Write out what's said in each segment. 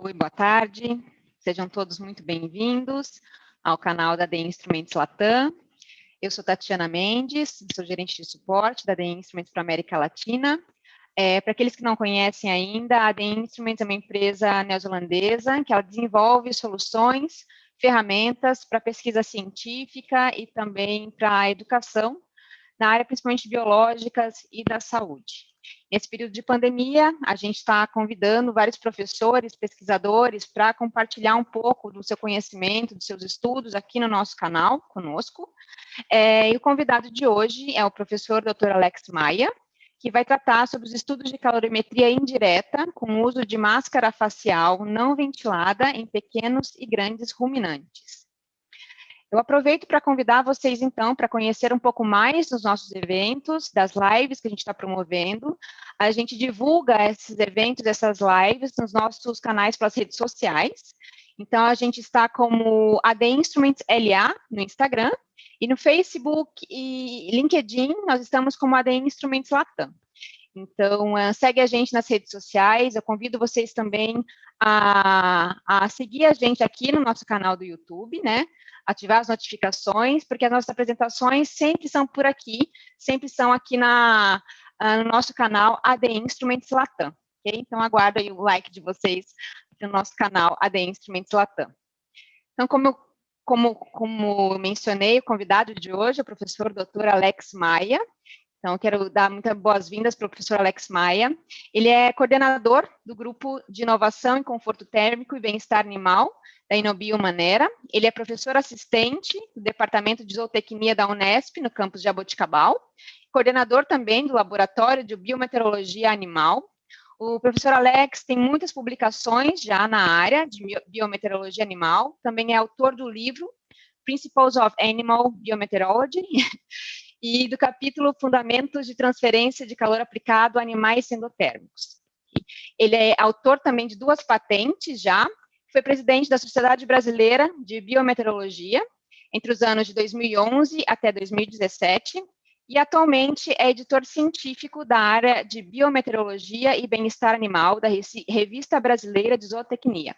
Oi, boa tarde. Sejam todos muito bem-vindos ao canal da DE Instrumentos Latam. Eu sou Tatiana Mendes, sou gerente de suporte da DE Instrumentos para a América Latina. Para aqueles que não conhecem ainda, a DE Instrumentos é uma empresa neozelandesa que ela desenvolve soluções, ferramentas para pesquisa científica e também para a educação, na área principalmente biológicas e da saúde. Nesse período de pandemia, a gente está convidando vários professores, pesquisadores, para compartilhar um pouco do seu conhecimento, dos seus estudos aqui no nosso canal, conosco. E o convidado de hoje é o professor Dr. Alex Maia, que vai tratar sobre os estudos de calorimetria indireta com o uso de máscara facial não ventilada em pequenos e grandes ruminantes. Eu aproveito para convidar vocês, então, para conhecer um pouco mais dos nossos eventos, das lives que a gente está promovendo. A gente divulga esses eventos, essas lives, nos nossos canais pelas redes sociais. Então, a gente está como AD Instruments LA no Instagram, e no Facebook e LinkedIn, nós estamos como AD Instruments Latam. Então, segue a gente nas redes sociais, eu convido vocês também a seguir a gente aqui no nosso canal do YouTube, né? Ativar as notificações, porque as nossas apresentações sempre são por aqui, sempre são aqui no nosso canal AD Instruments Latam, ok? Então, aguardo aí o like de vocês no nosso canal AD Instruments Latam. Então, como eu mencionei, o convidado de hoje é o professor Dr. Alex Maia. Então, eu quero dar muitas boas-vindas para o professor Alex Maia. Ele é coordenador do Grupo de Inovação em Conforto Térmico e Bem-Estar Animal, da Inobio Manera. Ele é professor assistente do Departamento de Zootecnia da Unesp, no campus de Jaboticabal. Coordenador também do Laboratório de Biometeorologia Animal. O professor Alex tem muitas publicações já na área de biometeorologia animal. Também é autor do livro Principles of Animal Biometeorology, e do capítulo Fundamentos de Transferência de Calor Aplicado a Animais Endotérmicos. Ele é autor também de 2 patentes já, foi presidente da Sociedade Brasileira de Biometeorologia entre os anos de 2011 até 2017, e atualmente é editor científico da área de Biometeorologia e Bem-Estar Animal da Revista Brasileira de Zootecnia,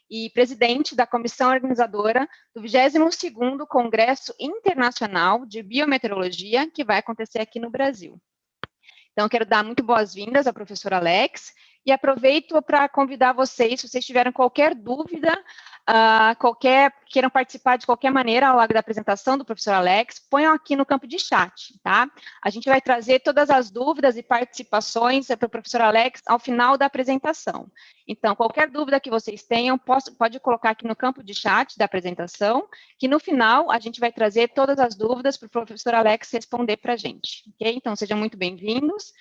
e presidente da comissão organizadora do 22º Congresso Internacional de Biometeorologia, que vai acontecer aqui no Brasil. Então, quero dar muito boas-vindas ao professor Alex, e aproveito para convidar vocês, se vocês tiverem qualquer dúvida, queiram participar de qualquer maneira ao longo da apresentação do professor Alex, ponham aqui no campo de chat, tá? A gente vai trazer todas as dúvidas e participações para o professor Alex ao final da apresentação. Então, qualquer dúvida que vocês tenham, pode colocar aqui no campo de chat da apresentação, que no final a gente vai trazer todas as dúvidas para o professor Alex responder para a gente, ok? Então, sejam muito bem-vindos.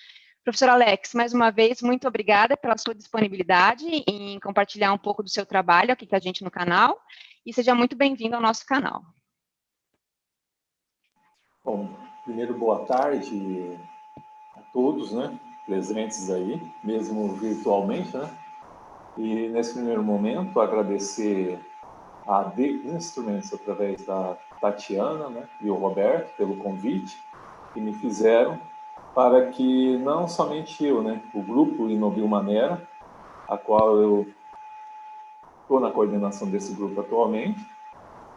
Professor Alex, mais uma vez, muito obrigada pela sua disponibilidade em compartilhar um pouco do seu trabalho aqui com a gente no canal, e seja muito bem-vindo ao nosso canal. Bom, primeiro, boa tarde a todos, né, presentes aí, mesmo virtualmente, né, e nesse primeiro momento agradecer a AD Instruments através da Tatiana, né, e o Roberto pelo convite que me fizeram, para que não somente eu, né, o grupo Inobio Manera, a qual eu estou na coordenação desse grupo atualmente,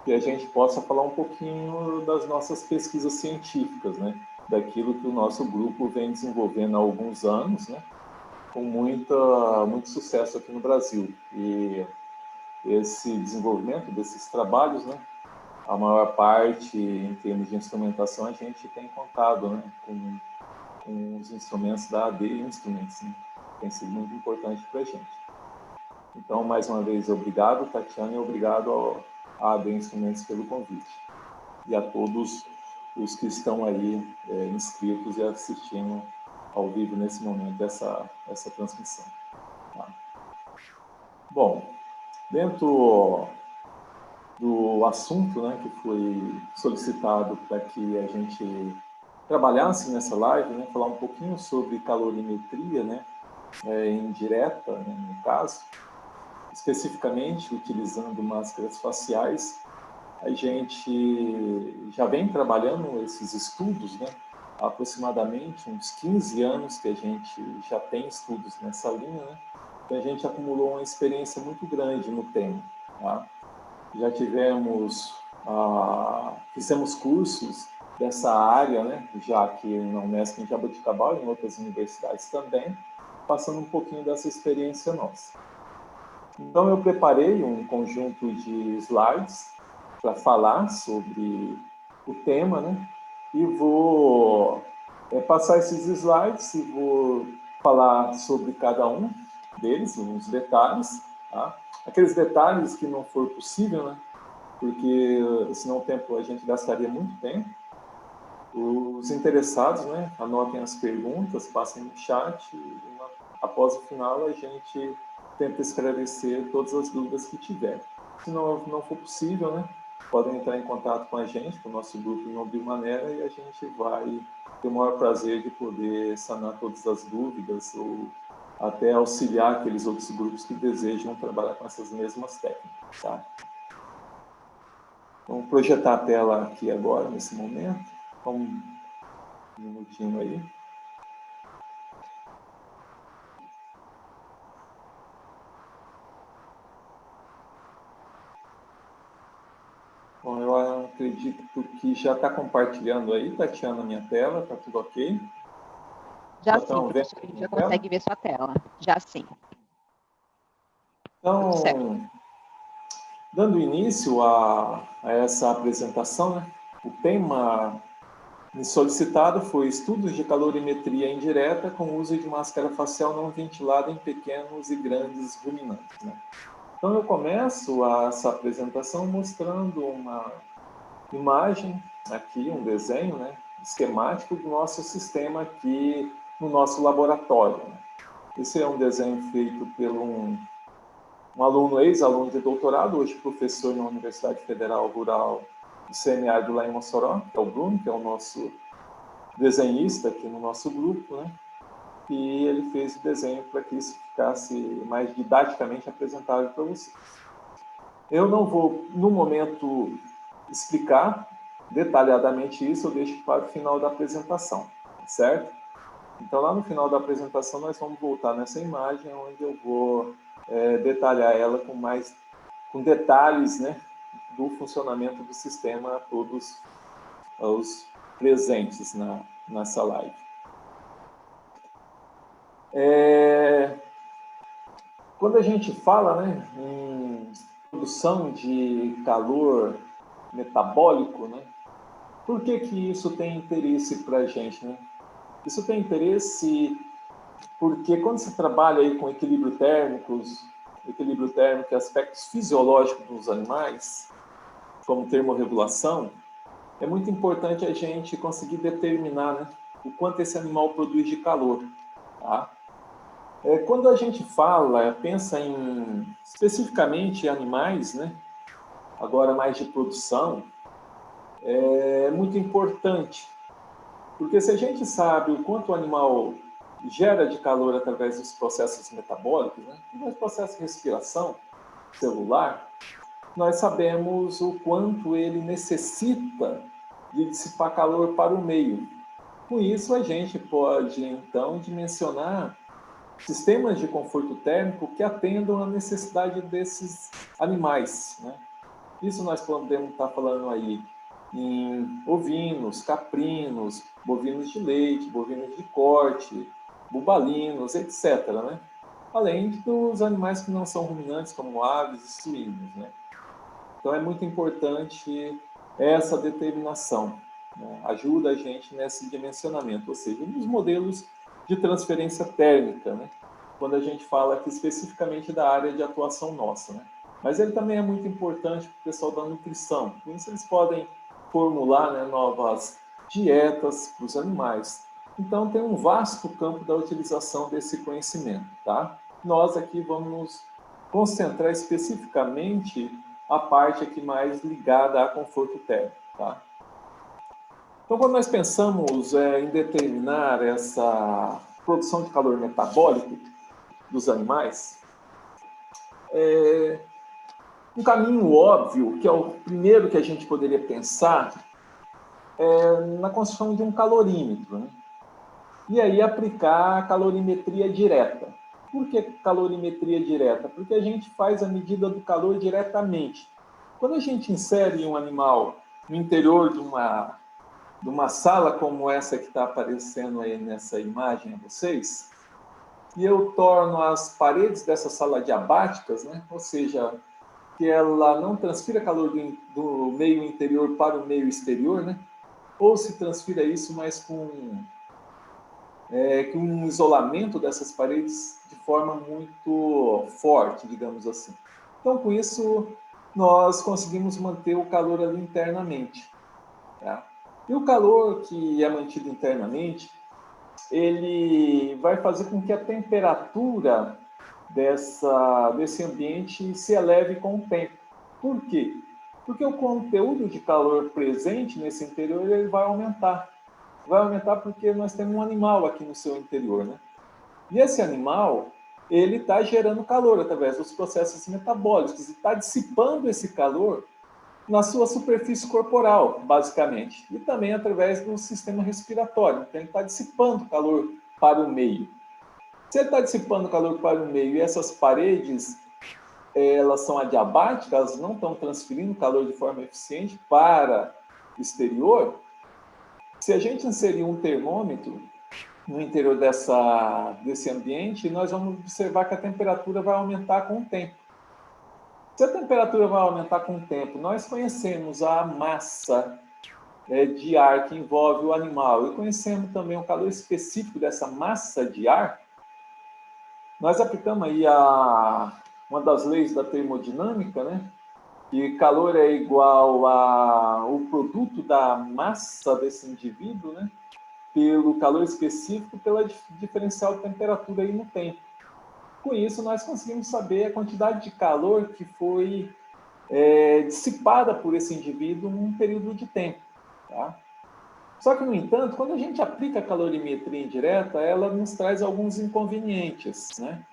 que a gente possa falar um pouquinho das nossas pesquisas científicas, né, daquilo que o nosso grupo vem desenvolvendo há alguns anos, né, com muito sucesso aqui no Brasil. E esse desenvolvimento desses trabalhos, né, a maior parte, em termos de instrumentação, a gente tem contado, né, com os instrumentos da AD Instruments, né? Tem sido muito importante para a gente. Então, mais uma vez, obrigado, Tatiana, e obrigado à AD Instruments pelo convite. E a todos os que estão aí inscritos e assistindo ao vivo nesse momento essa transmissão. Tá? Bom, dentro do assunto, né, que foi solicitado para que a gente trabalhasse nessa live, né, falar um pouquinho sobre calorimetria, né, indireta, né, no caso, especificamente utilizando máscaras faciais. A gente já vem trabalhando esses estudos, né, há aproximadamente uns 15 anos que a gente já tem estudos nessa linha, né, Então, a gente acumulou uma experiência muito grande no tema. Tá? Já fizemos cursos dessa área, né? Já aqui na Unesp, em Jaboticabal e em outras universidades também, passando um pouquinho dessa experiência nossa. Então, eu preparei um conjunto de slides para falar sobre o tema, né? E vou passar esses slides e vou falar sobre cada um deles, uns detalhes, tá? Aqueles detalhes que não for possível, né? Porque senão o tempo a gente gastaria muito tempo. Os interessados, né? Anotem as perguntas, passem no chat e após o final a gente tenta esclarecer todas as dúvidas que tiver. Se não for possível, né? Podem entrar em contato com a gente, com o nosso grupo em Ouvir Maneira, e a gente vai ter o maior prazer de poder sanar todas as dúvidas ou até auxiliar aqueles outros grupos que desejam trabalhar com essas mesmas técnicas. Tá? Vamos projetar a tela aqui agora, nesse momento. Um minutinho aí. Bom, eu acredito que já está compartilhando aí, Tatiana, minha tela, está tudo ok? Já sim, professor, a gente já consegue ver sua tela. Já sim. Então, dando início a essa apresentação, né? O tema solicitado foi estudos de calorimetria indireta com uso de máscara facial não ventilada em pequenos e grandes ruminantes. Né? Então, eu começo essa apresentação mostrando uma imagem aqui, um desenho, né, esquemático do nosso sistema aqui no nosso laboratório. Né? Esse é um desenho feito por um aluno, ex-aluno de doutorado, hoje professor na Universidade Federal Rural do Semiárido lá em Mossoró, que é o Bruno, que é o nosso desenhista aqui no nosso grupo, né? E ele fez o desenho para que isso ficasse mais didaticamente apresentável para vocês. Eu não vou, no momento, explicar detalhadamente isso, eu deixo para o final da apresentação, certo? Então, lá no final da apresentação, nós vamos voltar nessa imagem, onde eu vou detalhar ela com detalhes, né, do funcionamento do sistema a todos os presentes nessa live. Quando a gente fala, né, em produção de calor metabólico, né, por que isso tem interesse para a gente? Né? Isso tem interesse porque quando se trabalha aí com equilíbrio térmico e aspectos fisiológicos dos animais, como termorregulação, é muito importante a gente conseguir determinar, né, o quanto esse animal produz de calor. Tá? Quando a gente pensa especificamente em animais, né, agora mais de produção, é muito importante, porque se a gente sabe o quanto o animal gera de calor através dos processos metabólicos, né, dos processos de respiração celular, nós sabemos o quanto ele necessita de dissipar calor para o meio. Com isso, a gente pode, então, dimensionar sistemas de conforto térmico que atendam à necessidade desses animais. Né? Isso nós podemos estar falando aí em ovinos, caprinos, bovinos de leite, bovinos de corte, bubalinos, etc. Né? Além dos animais que não são ruminantes, como aves e suínos. Né? Então é muito importante essa determinação. Né? Ajuda a gente nesse dimensionamento, ou seja, nos modelos de transferência térmica, né? Quando a gente fala aqui especificamente da área de atuação nossa. Né? Mas ele também é muito importante para o pessoal da nutrição. Com isso, eles podem formular, né, novas dietas para os animais. Então, tem um vasto campo da utilização desse conhecimento. Tá? Nós aqui vamos nos concentrar especificamente a parte aqui mais ligada a conforto térmico. Tá? Então, quando nós pensamos em determinar essa produção de calor metabólico dos animais, um caminho óbvio, que é o primeiro que a gente poderia pensar, é na construção de um calorímetro. Né? E aí aplicar a calorimetria direta. Por que calorimetria direta? Porque a gente faz a medida do calor diretamente. Quando a gente insere um animal no interior de uma sala como essa que está aparecendo aí nessa imagem a vocês, e eu torno as paredes dessa sala diabáticas, né? Ou seja, que ela não transfira calor do meio interior para o meio exterior, né? Ou se transfira isso, mas com um isolamento dessas paredes de forma muito forte, digamos assim. Então, com isso, nós conseguimos manter o calor ali internamente. Tá? E o calor que é mantido internamente, ele vai fazer com que a temperatura desse ambiente se eleve com o tempo. Por quê? Porque o conteúdo de calor presente nesse interior ele vai aumentar. Vai aumentar porque nós temos um animal aqui no seu interior, né? E esse animal, ele está gerando calor através dos processos metabólicos e está dissipando esse calor na sua superfície corporal, basicamente, e também através do sistema respiratório. Então, ele está dissipando calor para o meio. Se ele está dissipando calor para o meio e essas paredes elas são adiabáticas, elas não estão transferindo calor de forma eficiente para o exterior, se a gente inserir um termômetro no interior desse ambiente, nós vamos observar que a temperatura vai aumentar com o tempo. Se a temperatura vai aumentar com o tempo, nós conhecemos a massa de ar que envolve o animal e conhecemos também o calor específico dessa massa de ar, nós aplicamos aí uma das leis da termodinâmica, né? Que calor é igual ao produto da massa desse indivíduo, né? Pelo calor específico, pela diferencial de temperatura aí no tempo. Com isso, nós conseguimos saber a quantidade de calor que foi dissipada por esse indivíduo num período de tempo. Tá? Só que, no entanto, quando a gente aplica a calorimetria indireta, ela nos traz alguns inconvenientes. Né?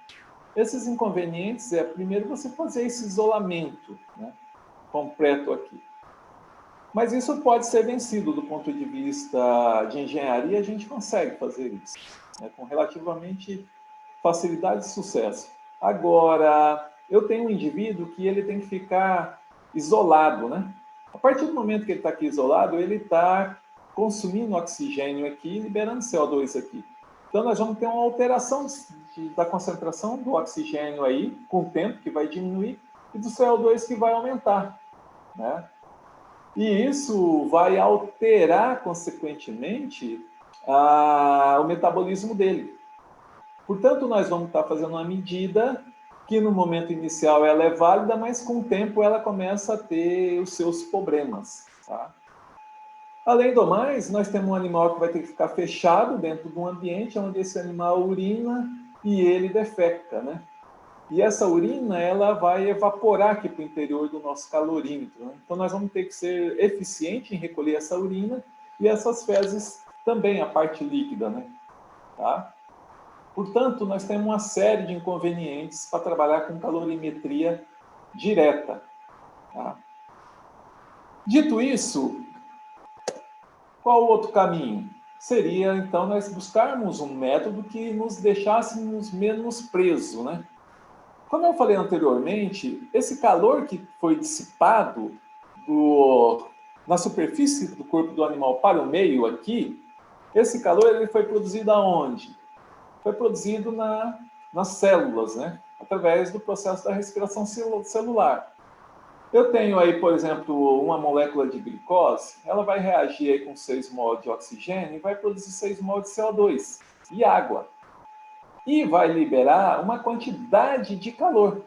Esses inconvenientes primeiro, você fazer esse isolamento, né, completo aqui. Mas isso pode ser vencido do ponto de vista de engenharia, a gente consegue fazer isso, né, com relativamente facilidade e sucesso. Agora, eu tenho um indivíduo que ele tem que ficar isolado, né? A partir do momento que ele está aqui isolado, ele está consumindo oxigênio aqui e liberando CO2 aqui. Então, nós vamos ter uma alteração da concentração do oxigênio aí, com o tempo, que vai diminuir, e do CO2 que vai aumentar, né? E isso vai alterar, consequentemente, o metabolismo dele. Portanto, nós vamos estar fazendo uma medida que no momento inicial ela é válida, mas com o tempo ela começa a ter os seus problemas. Tá? Além do mais, nós temos um animal que vai ter que ficar fechado dentro de um ambiente onde esse animal urina e ele defeca, né? E essa urina ela vai evaporar aqui para o interior do nosso calorímetro. Né? Então, nós vamos ter que ser eficientes em recolher essa urina e essas fezes também, a parte líquida. Né? Tá? Portanto, nós temos uma série de inconvenientes para trabalhar com calorimetria direta. Tá? Dito isso, qual o outro caminho? Seria, então, nós buscarmos um método que nos deixássemos menos presos, né? Como eu falei anteriormente, esse calor que foi dissipado na superfície do corpo do animal para o meio aqui, esse calor ele foi produzido aonde? Foi produzido nas células, né? Através do processo da respiração celular. Eu tenho aí, por exemplo, uma molécula de glicose, ela vai reagir aí com 6 mol de oxigênio e vai produzir 6 mol de CO2 e água. E vai liberar uma quantidade de calor,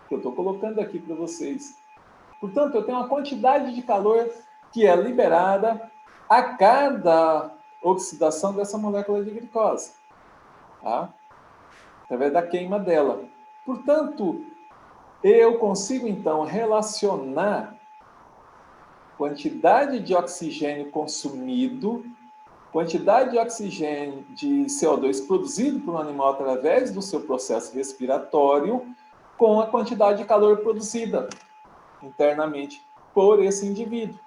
que eu estou colocando aqui para vocês. Portanto, eu tenho uma quantidade de calor que é liberada a cada oxidação dessa molécula de glicose, tá? Através da queima dela. Portanto, eu consigo, então, relacionar quantidade de oxigênio consumido, quantidade de oxigênio de CO2 produzido por um animal através do seu processo respiratório com a quantidade de calor produzida internamente por esse indivíduo.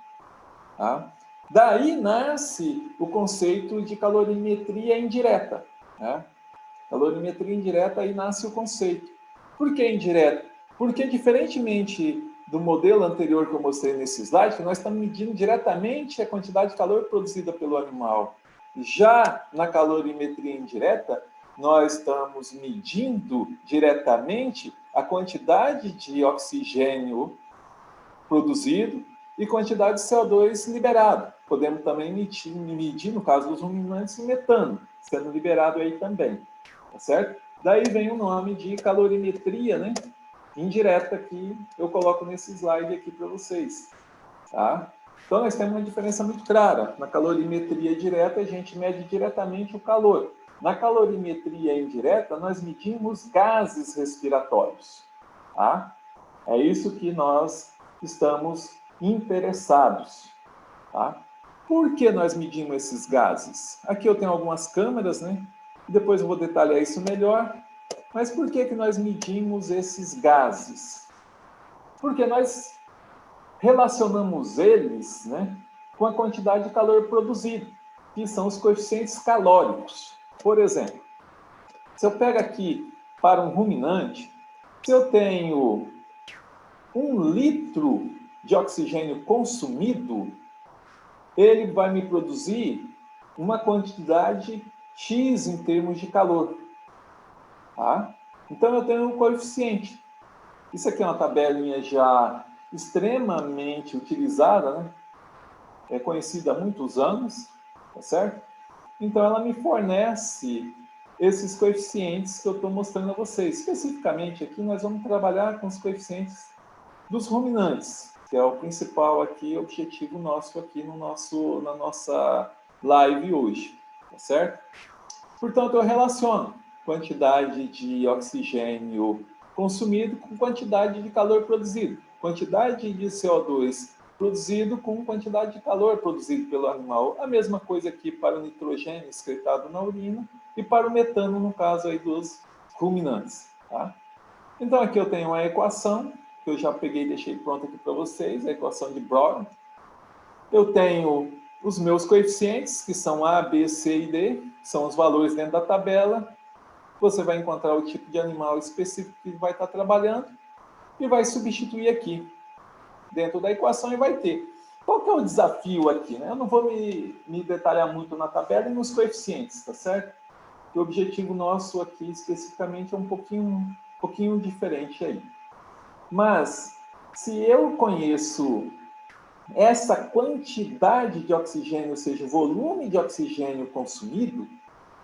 Tá? Daí nasce o conceito de calorimetria indireta. Tá? Calorimetria indireta, aí nasce o conceito. Por que indireta? Porque, diferentemente do modelo anterior que eu mostrei nesse slide, que nós estamos medindo diretamente a quantidade de calor produzida pelo animal. Já na calorimetria indireta, nós estamos medindo diretamente a quantidade de oxigênio produzido e quantidade de CO2 liberado. Podemos também medir, no caso dos ruminantes, o metano, sendo liberado aí também, tá certo? Daí vem o nome de calorimetria, né, indireta, que eu coloco nesse slide aqui para vocês, tá? Então, nós temos uma diferença muito clara. Na calorimetria direta, a gente mede diretamente o calor. Na calorimetria indireta, nós medimos gases respiratórios, tá? É isso que nós estamos interessados, tá? Por que nós medimos esses gases? Aqui eu tenho algumas câmeras, né? Depois eu vou detalhar isso melhor. Mas por que nós medimos esses gases? Porque nós relacionamos eles, né, com a quantidade de calor produzido, que são os coeficientes calóricos. Por exemplo, se eu pego aqui para um ruminante, se eu tenho 1 litro de oxigênio consumido, ele vai me produzir uma quantidade X em termos de calor. Tá? Então, eu tenho um coeficiente. Isso aqui é uma tabelinha já extremamente utilizada, né? É conhecida há muitos anos, tá certo? Então, ela me fornece esses coeficientes que eu estou mostrando a vocês. Especificamente aqui, nós vamos trabalhar com os coeficientes dos ruminantes, que é o principal aqui, objetivo nosso aqui na nossa live hoje, tá certo? Portanto, eu relaciono quantidade de oxigênio consumido com quantidade de calor produzido, quantidade de CO2 produzido com quantidade de calor produzido pelo animal. A mesma coisa aqui para o nitrogênio excretado na urina e para o metano, no caso aí dos ruminantes, tá? Então, aqui eu tenho uma equação, que eu já peguei e deixei pronta aqui para vocês, a equação de Broglie. Eu tenho os meus coeficientes, que são A, B, C e D, são os valores dentro da tabela. Você vai encontrar o tipo de animal específico que vai estar trabalhando e vai substituir aqui dentro da equação e vai ter. Qual que é o desafio aqui, né? Eu não vou me detalhar muito na tabela e nos coeficientes, tá certo? O objetivo nosso aqui especificamente é um pouquinho diferente aí. Mas, se eu conheço essa quantidade de oxigênio, ou seja, o volume de oxigênio consumido,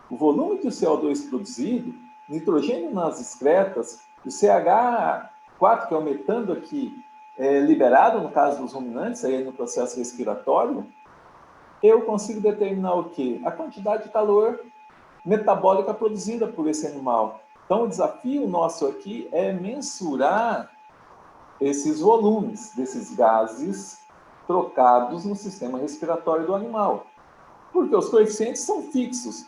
o volume de CO2 produzido, nitrogênio nas excretas, o CH4, que é o metano aqui, liberado, no caso dos ruminantes, aí no processo respiratório, eu consigo determinar o quê? A quantidade de calor metabólica produzida por esse animal. Então, o desafio nosso aqui é mensurar esses volumes desses gases trocados no sistema respiratório do animal. Porque os coeficientes são fixos.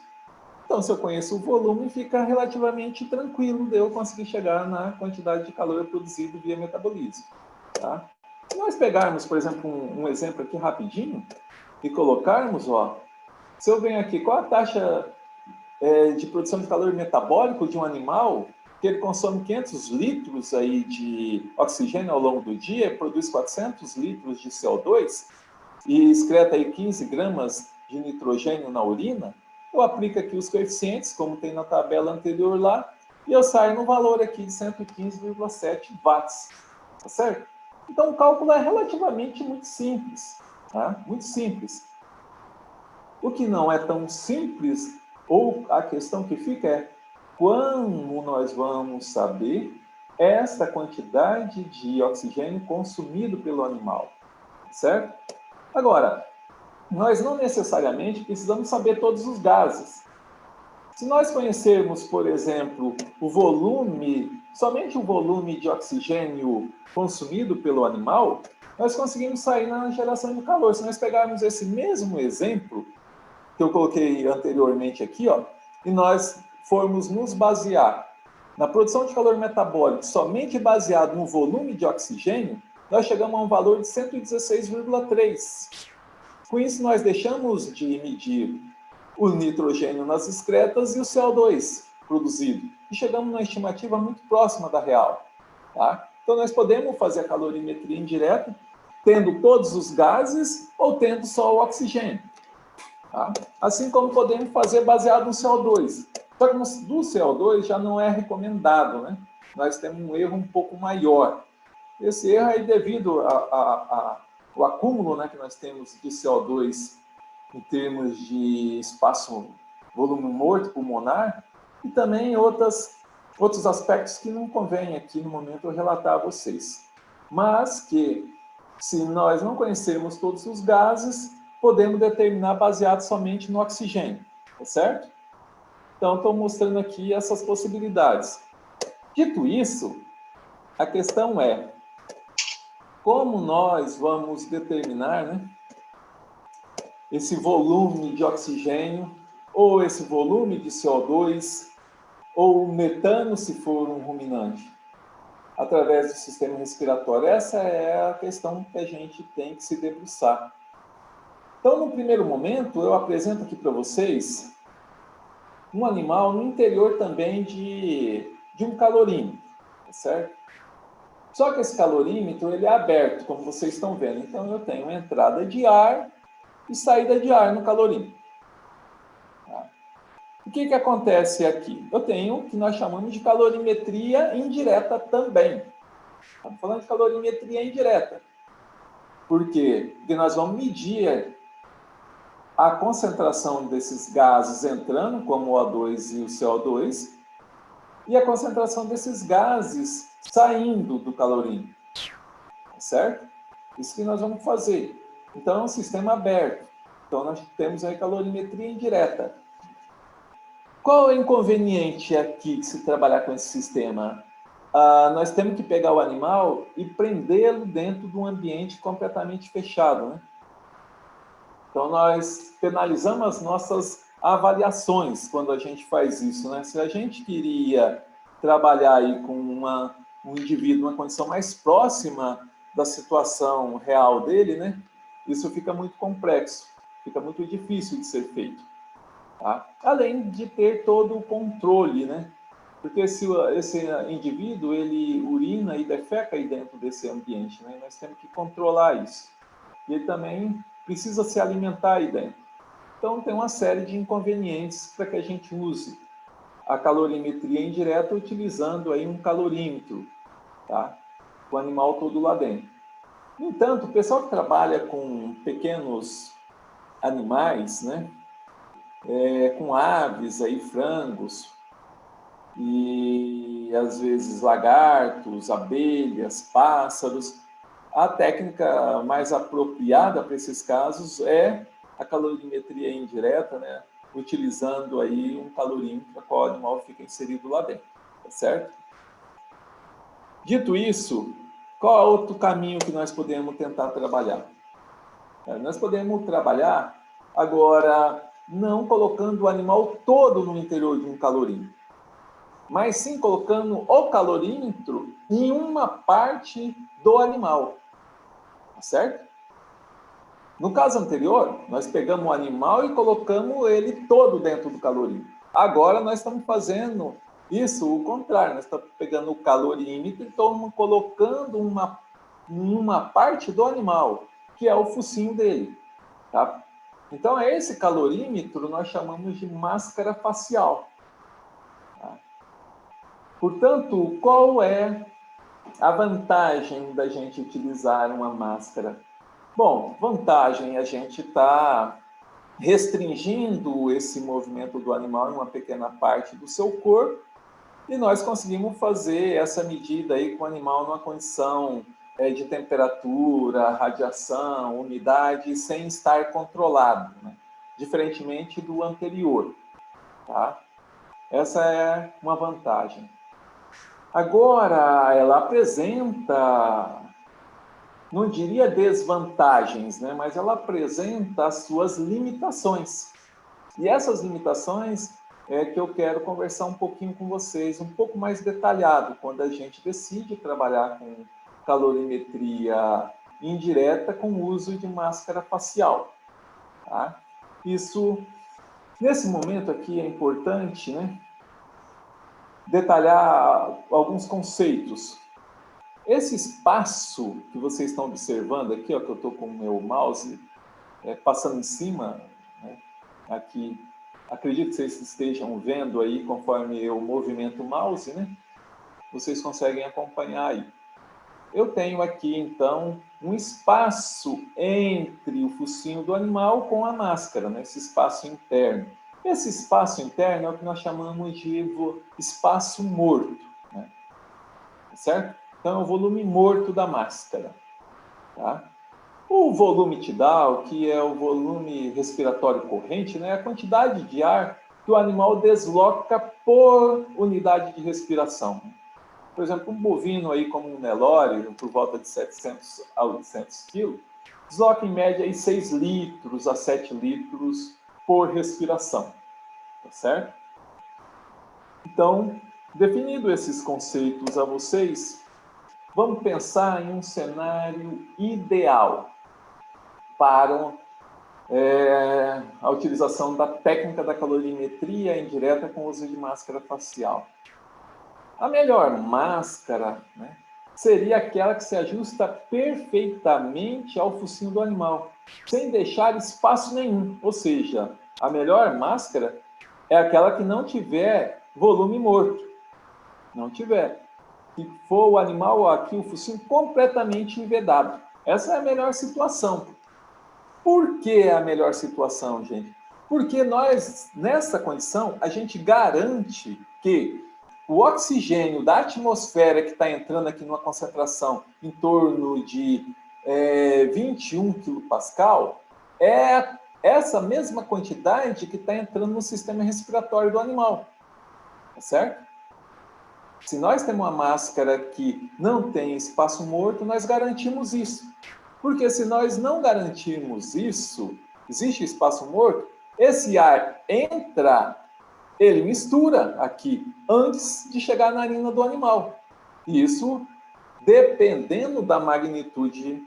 Então, se eu conheço o volume, fica relativamente tranquilo de eu conseguir chegar na quantidade de calor produzido via metabolismo. Tá? Se nós pegarmos, por exemplo, um exemplo aqui rapidinho e colocarmos, ó, se eu venho aqui, qual a taxa de produção de calor metabólico de um animal que ele consome 500 litros aí de oxigênio ao longo do dia, produz 400 litros de CO2 e excreta aí 15 gramas de nitrogênio na urina, eu aplico aqui os coeficientes, como tem na tabela anterior lá, e eu saio no valor aqui de 115,7 watts, tá certo? Então, o cálculo é relativamente muito simples, tá? Muito simples. O que não é tão simples, ou a questão que fica é como nós vamos saber essa quantidade de oxigênio consumido pelo animal, certo? Agora, nós não necessariamente precisamos saber todos os gases. Se nós conhecermos, por exemplo, o volume, somente o volume de oxigênio consumido pelo animal, nós conseguimos sair na geração de calor. Se nós pegarmos esse mesmo exemplo que eu coloquei anteriormente aqui, ó, e nós formos nos basear na produção de calor metabólico somente baseado no volume de oxigênio, nós chegamos a um valor de 116,3. Com isso, nós deixamos de medir o nitrogênio nas excretas e o CO2, produzido. E chegamos numa estimativa muito próxima da real. Tá? Então, nós podemos fazer a calorimetria indireta, tendo todos os gases ou tendo só o oxigênio. Tá? Assim como podemos fazer baseado no CO2. Só que do CO2 já não é recomendado, né? Nós temos um erro um pouco maior. Esse erro é devido ao acúmulo, né, que nós temos de CO2 em termos de espaço, volume morto pulmonar, e também outros aspectos que não convém aqui no momento eu relatar a vocês. Mas que, se nós não conhecermos todos os gases, podemos determinar baseado somente no oxigênio, tá certo? Então, estou mostrando aqui essas possibilidades. Dito isso, a questão é, como nós vamos determinar, né, esse volume de oxigênio, ou esse volume de CO2, ou metano, se for um ruminante, através do sistema respiratório? Essa é a questão que a gente tem que se debruçar. Então, no primeiro momento, eu apresento aqui para vocês um animal no interior também de um calorímetro, tá certo? Só que esse calorímetro ele é aberto, como vocês estão vendo. Então, eu tenho entrada de ar e saída de ar no calorímetro. Tá? O que acontece aqui? Eu tenho o que nós chamamos de calorimetria indireta também. Estamos falando de calorimetria indireta. Por quê? Porque nós vamos medir a concentração desses gases entrando, como o O2 e o CO2, e a concentração desses gases saindo do calorímetro. Certo? Isso que nós vamos fazer. Então, é um sistema aberto. Então, nós temos aí calorimetria indireta. Qual é o inconveniente aqui de se trabalhar com esse sistema? Nós temos que pegar o animal e prendê-lo dentro de um ambiente completamente fechado, né? Então, nós penalizamos as nossas avaliações quando a gente faz isso, né? Se a gente queria trabalhar aí com um indivíduo numa condição mais próxima da situação real dele, né? Isso fica muito complexo, fica muito difícil de ser feito. Tá? Além de ter todo o controle, né? Porque esse indivíduo, ele urina e defeca aí dentro desse ambiente, né? Nós temos que controlar isso. E ele também precisa se alimentar aí dentro. Então, tem uma série de inconvenientes para que a gente use a calorimetria indireta utilizando aí um calorímetro, tá? O animal todo lá dentro. No entanto, o pessoal que trabalha com pequenos animais, né? Com aves, aí, frangos, e às vezes lagartos, abelhas, pássaros, a técnica mais apropriada para esses casos é a calorimetria indireta, né? Utilizando aí um calorímetro para qual o animal fica inserido lá dentro, tá certo? Dito isso, qual é outro caminho que nós podemos tentar trabalhar? Nós podemos trabalhar agora não colocando o animal todo no interior de um calorímetro, mas sim colocando o calorímetro em uma parte do animal, certo? No caso anterior, nós pegamos o animal e colocamos ele todo dentro do calorímetro. Agora nós estamos fazendo isso, o contrário, nós estamos pegando o calorímetro e estamos colocando uma parte do animal, que é o focinho dele. Tá? Então, esse calorímetro nós chamamos de máscara facial. Tá? Portanto, qual é a vantagem da gente utilizar uma máscara? Bom, vantagem, a gente está restringindo esse movimento do animal em uma pequena parte do seu corpo e nós conseguimos fazer essa medida aí com o animal numa condição de temperatura, radiação, umidade, sem estar controlado, né? Diferentemente do anterior. Tá? Essa é uma vantagem. Agora, ela apresenta, não diria desvantagens, né? Mas ela apresenta as suas limitações. E essas limitações é que eu quero conversar um pouquinho com vocês, um pouco mais detalhado, quando a gente decide trabalhar com calorimetria indireta com o uso de máscara facial. Tá? Isso, nesse momento aqui, é importante, né? detalhar alguns conceitos. Esse espaço que vocês estão observando aqui, ó, que eu estou com o meu mouse passando em cima, né, aqui, acredito que vocês estejam vendo aí conforme eu movimento o mouse, né? Vocês conseguem acompanhar aí. Eu tenho aqui, então, um espaço entre o focinho do animal com a máscara, né? Esse espaço interno. Esse espaço interno é o que nós chamamos de espaço morto, né? Certo? Então, é o volume morto da máscara. Tá? O volume tidal, que é o volume respiratório corrente, né? É a quantidade de ar que o animal desloca por unidade de respiração. Por exemplo, um bovino aí como um Nelore, por volta de 700 a 800 quilos, desloca em média aí 6 litros a 7 litros por respiração. Tá certo? Então, definido esses conceitos a vocês, vamos pensar em um cenário ideal para a utilização da técnica da calorimetria indireta com o uso de máscara facial. A melhor máscara, né, seria aquela que se ajusta perfeitamente ao focinho do animal, sem deixar espaço nenhum. Ou seja, a melhor máscara é aquela que não tiver volume morto. Não tiver. Que for o animal aqui, o focinho completamente vedado. Essa é a melhor situação. Por que a melhor situação, gente? Porque nós, nessa condição, a gente garante que o oxigênio da atmosfera que está entrando aqui numa concentração em torno de 21 kPa é essa mesma quantidade que está entrando no sistema respiratório do animal. Tá certo? Se nós temos uma máscara que não tem espaço morto, nós garantimos isso. Porque se nós não garantirmos isso, existe espaço morto, esse ar entra, ele mistura aqui, antes de chegar na narina do animal. E isso, dependendo da magnitude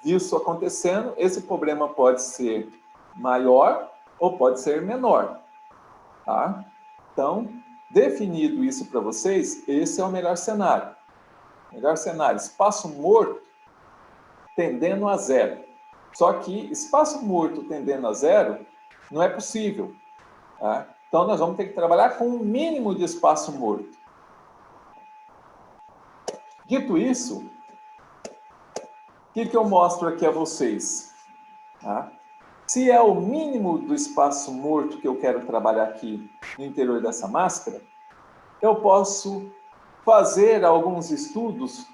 disso acontecendo, esse problema pode ser maior ou pode ser menor. Tá? Então, definido isso para vocês, esse é o melhor cenário. Melhor cenário, espaço morto tendendo a zero. Só que espaço morto tendendo a zero não é possível. Tá? Então, nós vamos ter que trabalhar com um mínimo de espaço morto. Dito isso, o que eu mostro aqui a vocês? Tá? Se é o mínimo do espaço morto que eu quero trabalhar aqui no interior dessa máscara, eu posso fazer alguns estudos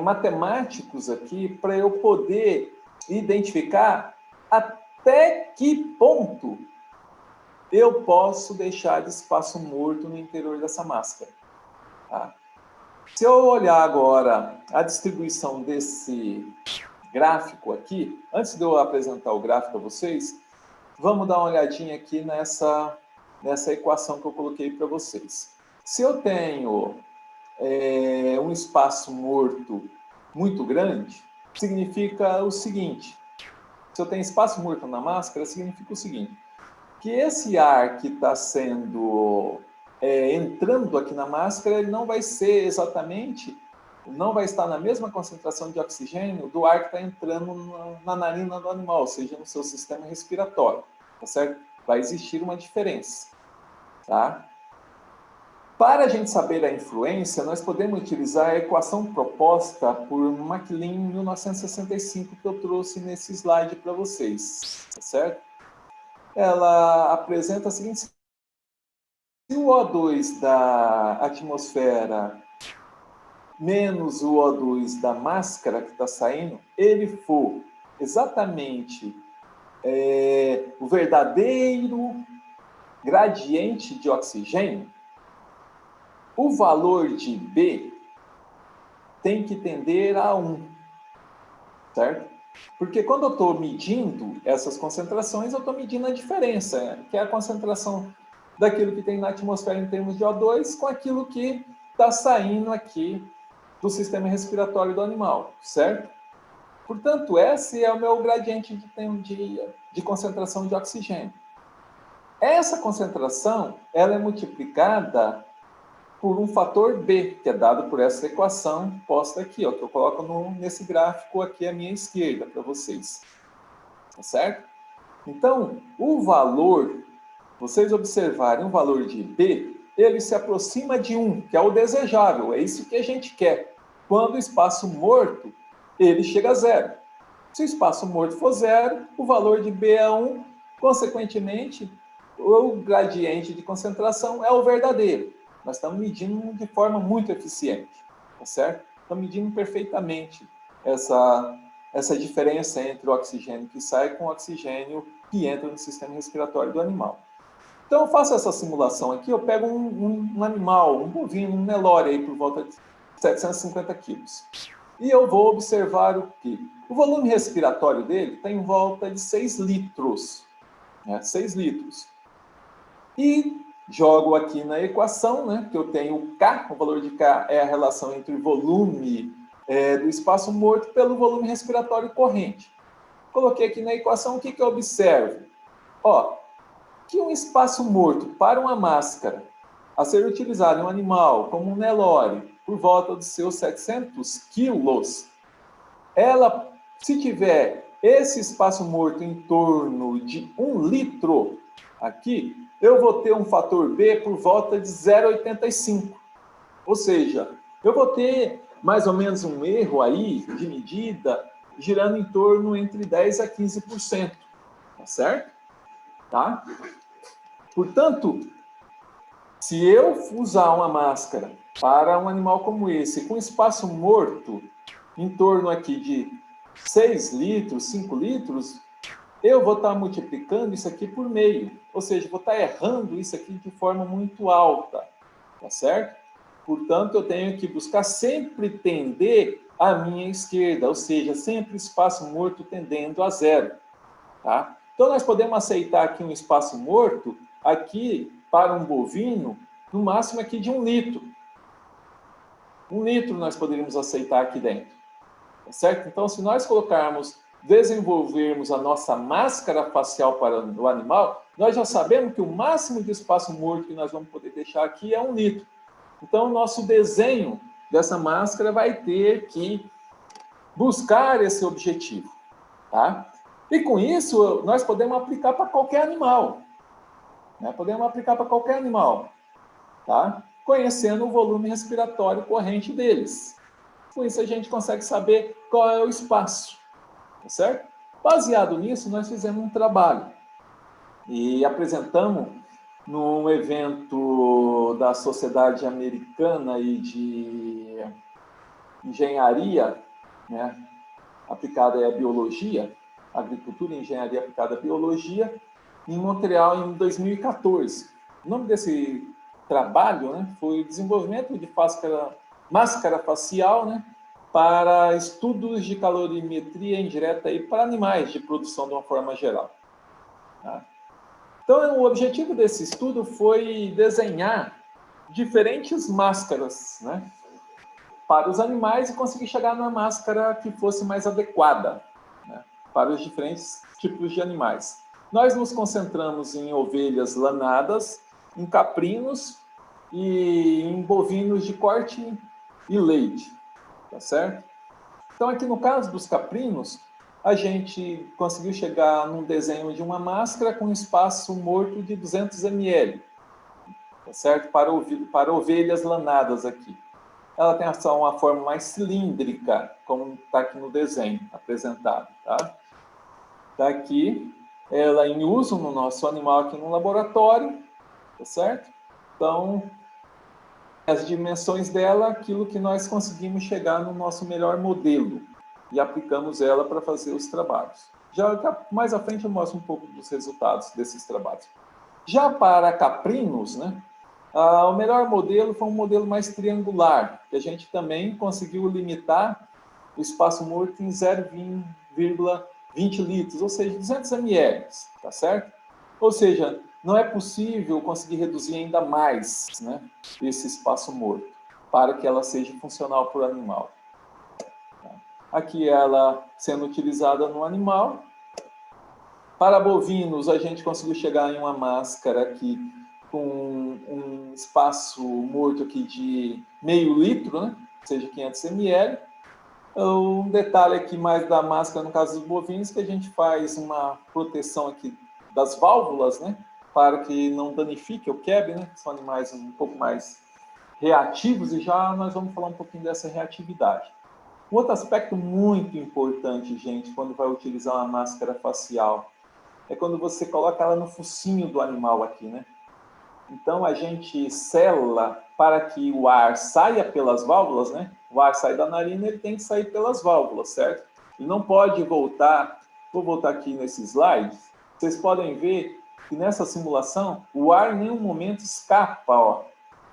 matemáticos aqui para eu poder identificar até que ponto eu posso deixar de espaço morto no interior dessa máscara. Tá? Se eu olhar agora a distribuição desse gráfico aqui, antes de eu apresentar o gráfico a vocês, vamos dar uma olhadinha aqui nessa equação que eu coloquei para vocês. Se eu tenho um espaço morto muito grande, significa o seguinte: se eu tenho espaço morto na máscara, significa o seguinte, que esse ar que está sendo entrando aqui na máscara, ele não vai ser exatamente, não vai estar na mesma concentração de oxigênio do ar que está entrando na narina do animal, ou seja, no seu sistema respiratório, tá certo? Vai existir uma diferença, tá? Para a gente saber a influência, nós podemos utilizar a equação proposta por MacLean em 1965, que eu trouxe nesse slide para vocês, tá certo? Ela apresenta a seguinte: se o O2 da atmosfera menos o O2 da máscara que está saindo, ele for exatamente o verdadeiro gradiente de oxigênio, o valor de B tem que tender a 1, certo? Porque quando eu estou medindo essas concentrações, eu estou medindo a diferença, que é a concentração daquilo que tem na atmosfera em termos de O2 com aquilo que está saindo aqui do sistema respiratório do animal, certo? Portanto, esse é o meu gradiente de concentração de oxigênio. Essa concentração ela é multiplicada por um fator B, que é dado por essa equação posta aqui, ó, que eu coloco nesse gráfico aqui à minha esquerda para vocês. Tá certo? Então, o valor, vocês observarem o valor de B, ele se aproxima de 1, que é o desejável, é isso que a gente quer. Quando o espaço morto, ele chega a 0. Se o espaço morto for 0, o valor de B é 1, consequentemente, o gradiente de concentração é o verdadeiro. Nós estamos medindo de forma muito eficiente, tá certo? Estamos medindo perfeitamente essa diferença entre o oxigênio que sai com o oxigênio que entra no sistema respiratório do animal. Então, eu faço essa simulação aqui, eu pego um animal, um bovino, um Nelore, aí, por volta de 750 quilos. E eu vou observar o quê? O volume respiratório dele está em volta de 6 litros. 6 litros. E jogo aqui na equação, né, que eu tenho o K, o valor de K é a relação entre o volume do espaço morto pelo volume respiratório corrente. Coloquei aqui na equação, o que eu observo? Ó, que um espaço morto para uma máscara a ser utilizado em um animal, como um Nelore, por volta dos seus 700 quilos, ela, se tiver esse espaço morto em torno de 1 litro aqui, eu vou ter um fator B por volta de 0,85. Ou seja, eu vou ter mais ou menos um erro aí de medida girando em torno entre 10% a 15%. Tá certo? Tá? Portanto, se eu usar uma máscara para um animal como esse, com espaço morto em torno aqui de 6 litros, 5 litros, eu vou estar multiplicando isso aqui por meio. Ou seja, vou estar errando isso aqui de forma muito alta. Tá certo? Portanto, eu tenho que buscar sempre tender à minha esquerda, ou seja, sempre espaço morto tendendo a 0. Tá? Então, nós podemos aceitar aqui um espaço morto, aqui, para um bovino, no máximo aqui de 1 litro. 1 litro nós poderíamos aceitar aqui dentro. Tá certo? Então, se nós desenvolvermos a nossa máscara facial para o animal, nós já sabemos que o máximo de espaço morto que nós vamos poder deixar aqui é 1 litro. Então, o nosso desenho dessa máscara vai ter que buscar esse objetivo. Tá? E com isso, nós podemos aplicar para qualquer animal. Né? Podemos aplicar para qualquer animal. Tá? Conhecendo o volume respiratório corrente deles. Com isso, a gente consegue saber qual é o espaço. Tá certo? Baseado nisso, nós fizemos um trabalho. E apresentamos num evento da Sociedade Americana e de Engenharia, né, aplicada à Biologia, Agricultura e Engenharia aplicada à Biologia, em Montreal, em 2014. O nome desse trabalho, né, foi o desenvolvimento de máscara facial, né, para estudos de calorimetria indireta aí para animais de produção de uma forma geral. Tá? Então, o objetivo desse estudo foi desenhar diferentes máscaras, né, para os animais e conseguir chegar numa máscara que fosse mais adequada, né, para os diferentes tipos de animais. Nós nos concentramos em ovelhas lanadas, em caprinos e em bovinos de corte e leite, tá certo? Então, aqui no caso dos caprinos, a gente conseguiu chegar num desenho de uma máscara com espaço morto de 200 ml, tá certo? Para ovelhas lanadas aqui. Ela tem uma forma mais cilíndrica, como está aqui no desenho apresentado, tá? Está aqui, ela em uso no nosso animal aqui no laboratório, tá certo? Então, as dimensões dela, aquilo que nós conseguimos chegar no nosso melhor modelo e aplicamos ela para fazer os trabalhos. Já mais à frente eu mostro um pouco dos resultados desses trabalhos. Já para caprinos, né, o melhor modelo foi um modelo mais triangular, que a gente também conseguiu limitar o espaço morto em 0,20 litros, ou seja, 200 ml, tá certo? Ou seja, não é possível conseguir reduzir ainda mais, né, esse espaço morto, para que ela seja funcional para o animal. Aqui ela sendo utilizada no animal, Para bovinos, a gente conseguiu chegar em uma máscara aqui com um espaço morto aqui de meio litro, né? Ou seja, 500 ml. Um detalhe aqui mais da máscara, no caso dos bovinos, que a gente faz uma proteção aqui das válvulas, né? Para que não danifique ou quebre, né? São animais um pouco mais reativos e já nós vamos falar um pouquinho dessa reatividade. Um outro aspecto muito importante, gente, quando vai utilizar uma máscara facial, é quando você coloca ela no focinho do animal aqui, né? Então, a gente sela para que o ar saia pelas válvulas, né? O ar sai da narina, ele tem que sair pelas válvulas, certo? E não pode voltar, vou voltar aqui nesse slide, vocês podem ver que nessa simulação, o ar em nenhum momento escapa, ó,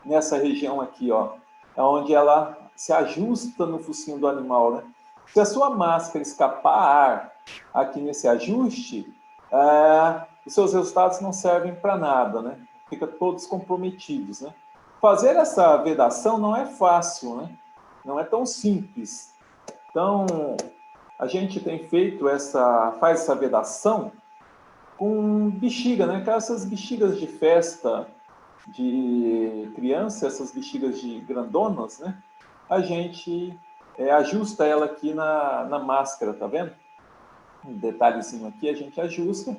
nessa região aqui, ó, é onde ela se ajusta no focinho do animal, né? Se a sua máscara escapar ar aqui nesse ajuste, os seus resultados não servem para nada, né? Fica todos comprometidos, né? Fazer essa vedação não é fácil, né? Não é tão simples. Então, a gente tem feito faz essa vedação com bexiga, né? Essas bexigas de festa de criança, essas bexigas de grandonas, né? A gente ajusta ela aqui na máscara, tá vendo? Um detalhezinho aqui, a gente ajusta,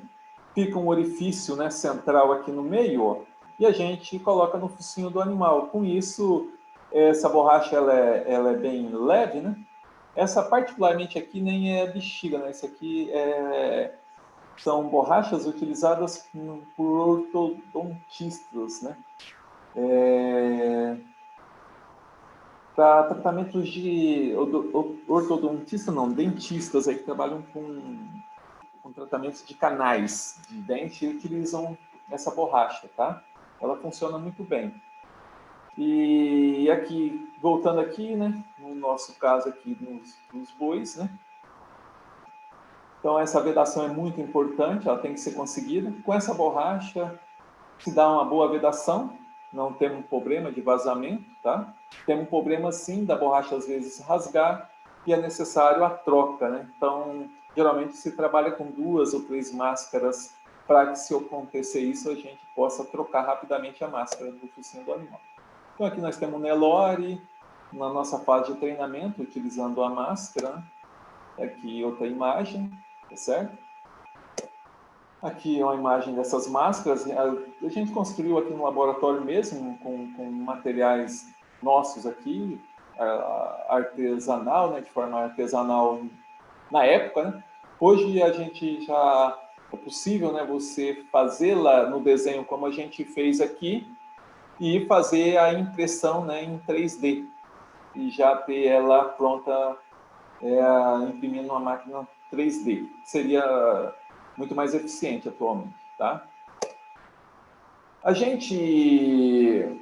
fica um orifício, né, central aqui no meio, ó, e a gente coloca no focinho do animal. Com isso, essa borracha ela é bem leve, né? Essa particularmente aqui nem é bexiga, né? Isso aqui são borrachas utilizadas por ortodontistas, né? Para tratamentos de ortodontista, não, dentistas aí que trabalham com tratamentos de canais de dente e utilizam essa borracha, tá? Ela funciona muito bem. E aqui, voltando aqui, né? No nosso caso aqui nos bois, né? Então, essa vedação é muito importante, ela tem que ser conseguida. Com essa borracha, se dá uma boa vedação, não temos um problema de vazamento, tá? Temos um problema, sim, da borracha às vezes rasgar e é necessário a troca, né? Então, geralmente se trabalha com 2 ou 3 máscaras para que, se acontecer isso, a gente possa trocar rapidamente a máscara do focinho do animal. Então, aqui nós temos o Nelore, na nossa fase de treinamento, utilizando a máscara, né? Aqui outra imagem, tá certo? Aqui é uma imagem dessas máscaras. A gente construiu aqui no laboratório mesmo, com materiais nossos aqui, artesanal, né, de forma artesanal na época, né? Hoje a gente já é possível, né, você fazê-la no desenho como a gente fez aqui e fazer a impressão, né, em 3D e já ter ela pronta, imprimindo numa máquina 3D. Seria muito mais eficiente atualmente, tá? A gente,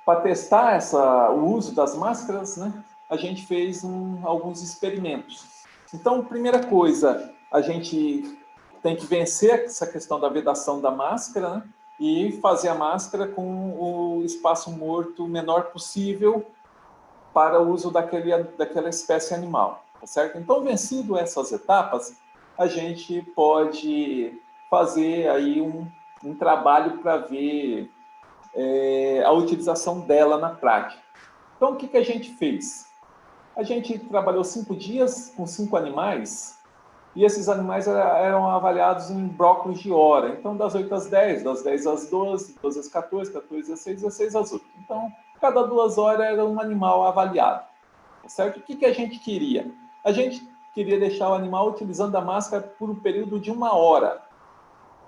para testar o uso das máscaras, né, a gente fez alguns experimentos. Então, primeira coisa, a gente tem que vencer essa questão da vedação da máscara, né, e fazer a máscara com o espaço morto menor possível para o uso daquela espécie animal, tá certo? Então, vencido essas etapas, a gente pode fazer aí um trabalho para ver a utilização dela na prática. Então, o que a gente fez? A gente trabalhou 5 dias com 5 animais e esses animais eram avaliados em blocos de hora. Então, das 8 às 10, das 10 às 12, 12 às 14, 14 às 6, 16 às 8. Então, cada 2 horas era um animal avaliado. Certo? O que a gente queria? A gente queria deixar o animal utilizando a máscara por um período de 1 hora.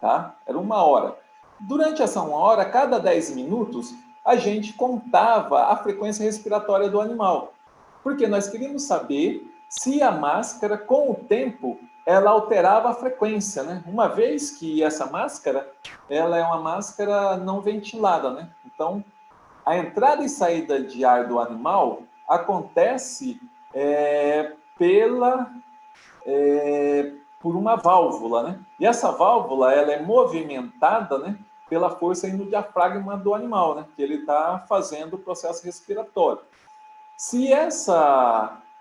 Tá? Era 1 hora. Durante essa 1 hora, a cada 10 minutos, a gente contava a frequência respiratória do animal. Porque nós queríamos saber se a máscara, com o tempo, ela alterava a frequência, né? Uma vez que essa máscara, ela é uma máscara não ventilada, né? Então, a entrada e saída de ar do animal acontece por uma válvula, né? E essa válvula ela é movimentada, né, pela força aí no diafragma do animal, né? Que ele está fazendo o processo respiratório. Se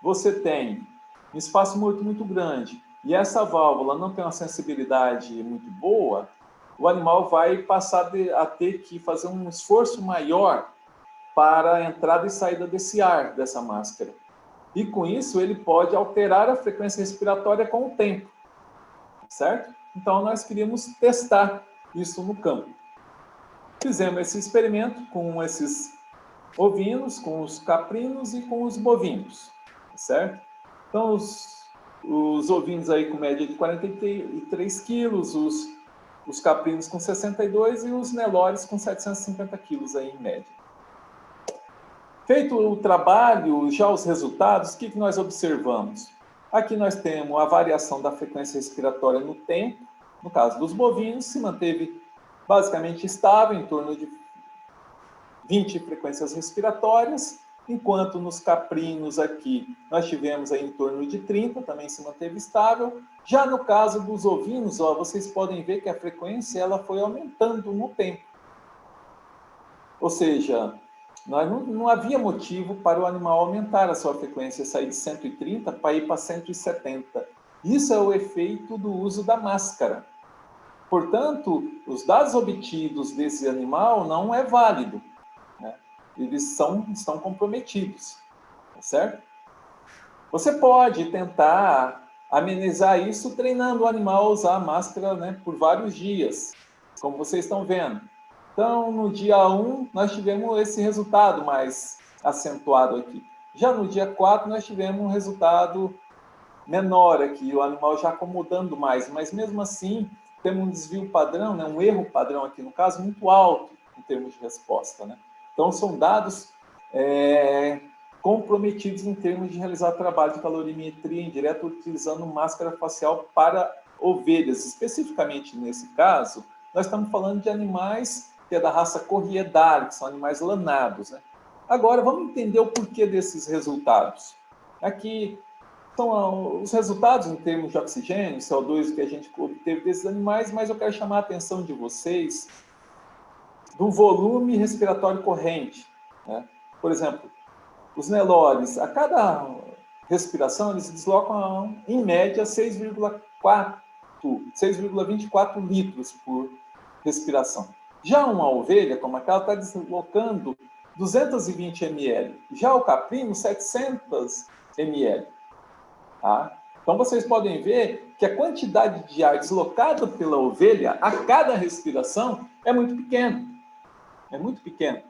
você tem um espaço morto muito grande e essa válvula não tem uma sensibilidade muito boa, o animal vai passar a ter que fazer um esforço maior para a entrada e saída desse ar, dessa máscara. E com isso ele pode alterar a frequência respiratória com o tempo, certo? Então nós queríamos testar isso no campo. Fizemos esse experimento com esses ovinos, com os caprinos e com os bovinos, certo? Então os ovinos aí com média de 43 quilos, os caprinos com 62 e os Nelores com 750 quilos aí em média. Feito o trabalho, já os resultados, o que nós observamos? Aqui nós temos a variação da frequência respiratória no tempo. No caso dos bovinos, se manteve basicamente estável, em torno de 20 frequências respiratórias, enquanto nos caprinos aqui nós tivemos aí em torno de 30, também se manteve estável. Já no caso dos ovinos, ó, vocês podem ver que a frequência ela foi aumentando no tempo. Ou seja, não havia motivo para o animal aumentar a sua frequência, sair de 130 para ir para 170. Isso é o efeito do uso da máscara. Portanto, os dados obtidos desse animal não é válido, né? Eles estão comprometidos, tá certo? Você pode tentar amenizar isso treinando o animal a usar a máscara, né, por vários dias, como vocês estão vendo. Então, no dia 1, nós tivemos esse resultado mais acentuado aqui. Já no dia 4, nós tivemos um resultado menor aqui, o animal já acomodando mais, mas mesmo assim, temos um desvio padrão, né, um erro padrão aqui, no caso, muito alto em termos de resposta, né? Então, são dados comprometidos em termos de realizar trabalho de calorimetria indireta utilizando máscara facial para ovelhas. Especificamente nesse caso, nós estamos falando de animais que é da raça corriedária, que são animais lanados, né? Agora, vamos entender o porquê desses resultados. Aqui são os resultados em termos de oxigênio, CO2 que a gente obteve desses animais, mas eu quero chamar a atenção de vocês do volume respiratório corrente, né? Por exemplo, os Nelores, a cada respiração, eles deslocam, em média, 6,24 litros por respiração. Já uma ovelha, como aquela, está deslocando 220 ml. Já o caprino, 700 ml. Tá? Então, vocês podem ver que a quantidade de ar deslocado pela ovelha a cada respiração é muito pequena. É muito pequena.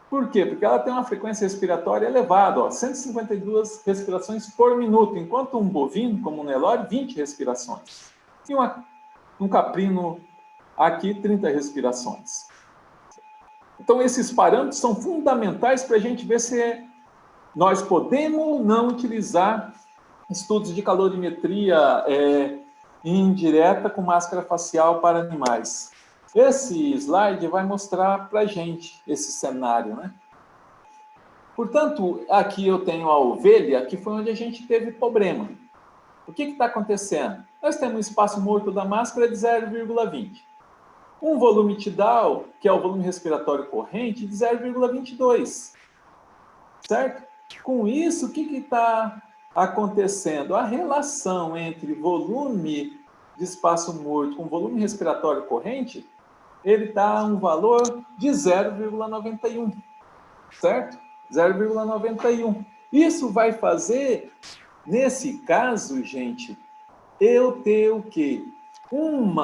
Por quê? Porque ela tem uma frequência respiratória elevada, ó, 152 respirações por minuto, enquanto um bovino, como um Nelore, 20 respirações. E um caprino aqui, 30 respirações. Então, esses parâmetros são fundamentais para a gente ver se nós podemos ou não utilizar estudos de calorimetria indireta com máscara facial para animais. Esse slide vai mostrar para a gente esse cenário, né? Portanto, aqui eu tenho a ovelha, que foi onde a gente teve problema. O que está acontecendo? Nós temos um espaço morto da máscara de 0,20. Um volume tidal, que é o volume respiratório corrente, de 0,22. Certo? Com isso, o que está acontecendo? A relação entre volume de espaço morto com volume respiratório corrente, ele está um valor de 0,91. Certo? 0,91. Isso vai fazer, nesse caso, gente, eu ter o quê? Um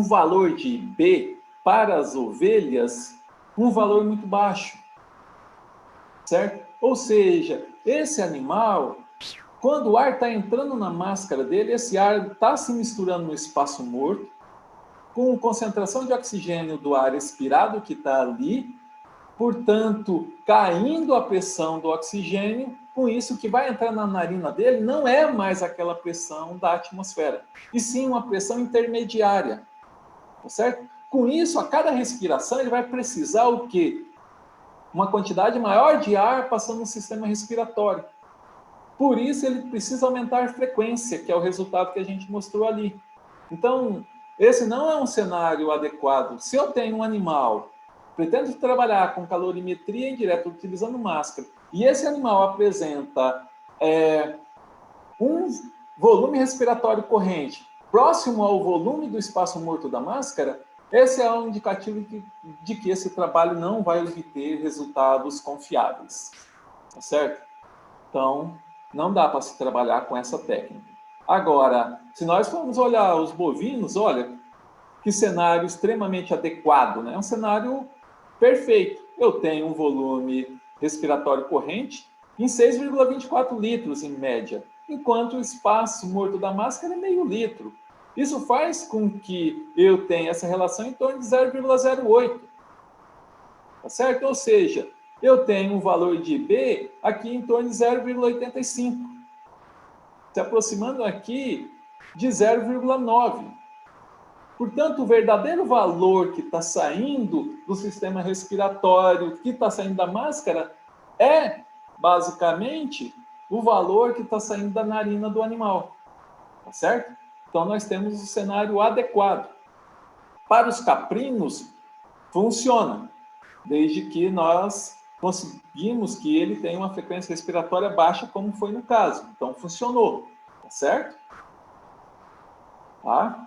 valor de B para as ovelhas, um valor muito baixo, certo? Ou seja, esse animal, quando o ar está entrando na máscara dele, esse ar está se misturando no espaço morto, com concentração de oxigênio do ar expirado que está ali, portanto, caindo a pressão do oxigênio, com isso que vai entrar na narina dele não é mais aquela pressão da atmosfera, e sim uma pressão intermediária, tá certo? Com isso, a cada respiração, ele vai precisar o quê? Uma quantidade maior de ar passando no sistema respiratório. Por isso, ele precisa aumentar a frequência, que é o resultado que a gente mostrou ali. Então, esse não é um cenário adequado. Se eu tenho um animal, pretendo trabalhar com calorimetria indireta, utilizando máscara, e esse animal apresenta volume respiratório corrente próximo ao volume do espaço morto da máscara, esse é um indicativo de que esse trabalho não vai obter resultados confiáveis, tá certo? Então, não dá para se trabalhar com essa técnica. Agora, se nós formos olhar os bovinos, olha, que cenário extremamente adequado, né? É um cenário perfeito. Eu tenho um volume respiratório corrente em 6,24 litros, em média, enquanto o espaço morto da máscara é meio litro. Isso faz com que eu tenha essa relação em torno de 0,08. Tá certo? Ou seja, eu tenho um valor de B aqui em torno de 0,85. Se aproximando aqui de 0,9. Portanto, o verdadeiro valor que está saindo do sistema respiratório, que está saindo da máscara, é, basicamente, o valor que está saindo da narina do animal. Tá certo? Então, nós temos o cenário adequado. Para os caprinos, funciona, desde que nós conseguimos que ele tenha uma frequência respiratória baixa, como foi no caso. Então, funcionou, tá certo? Tá?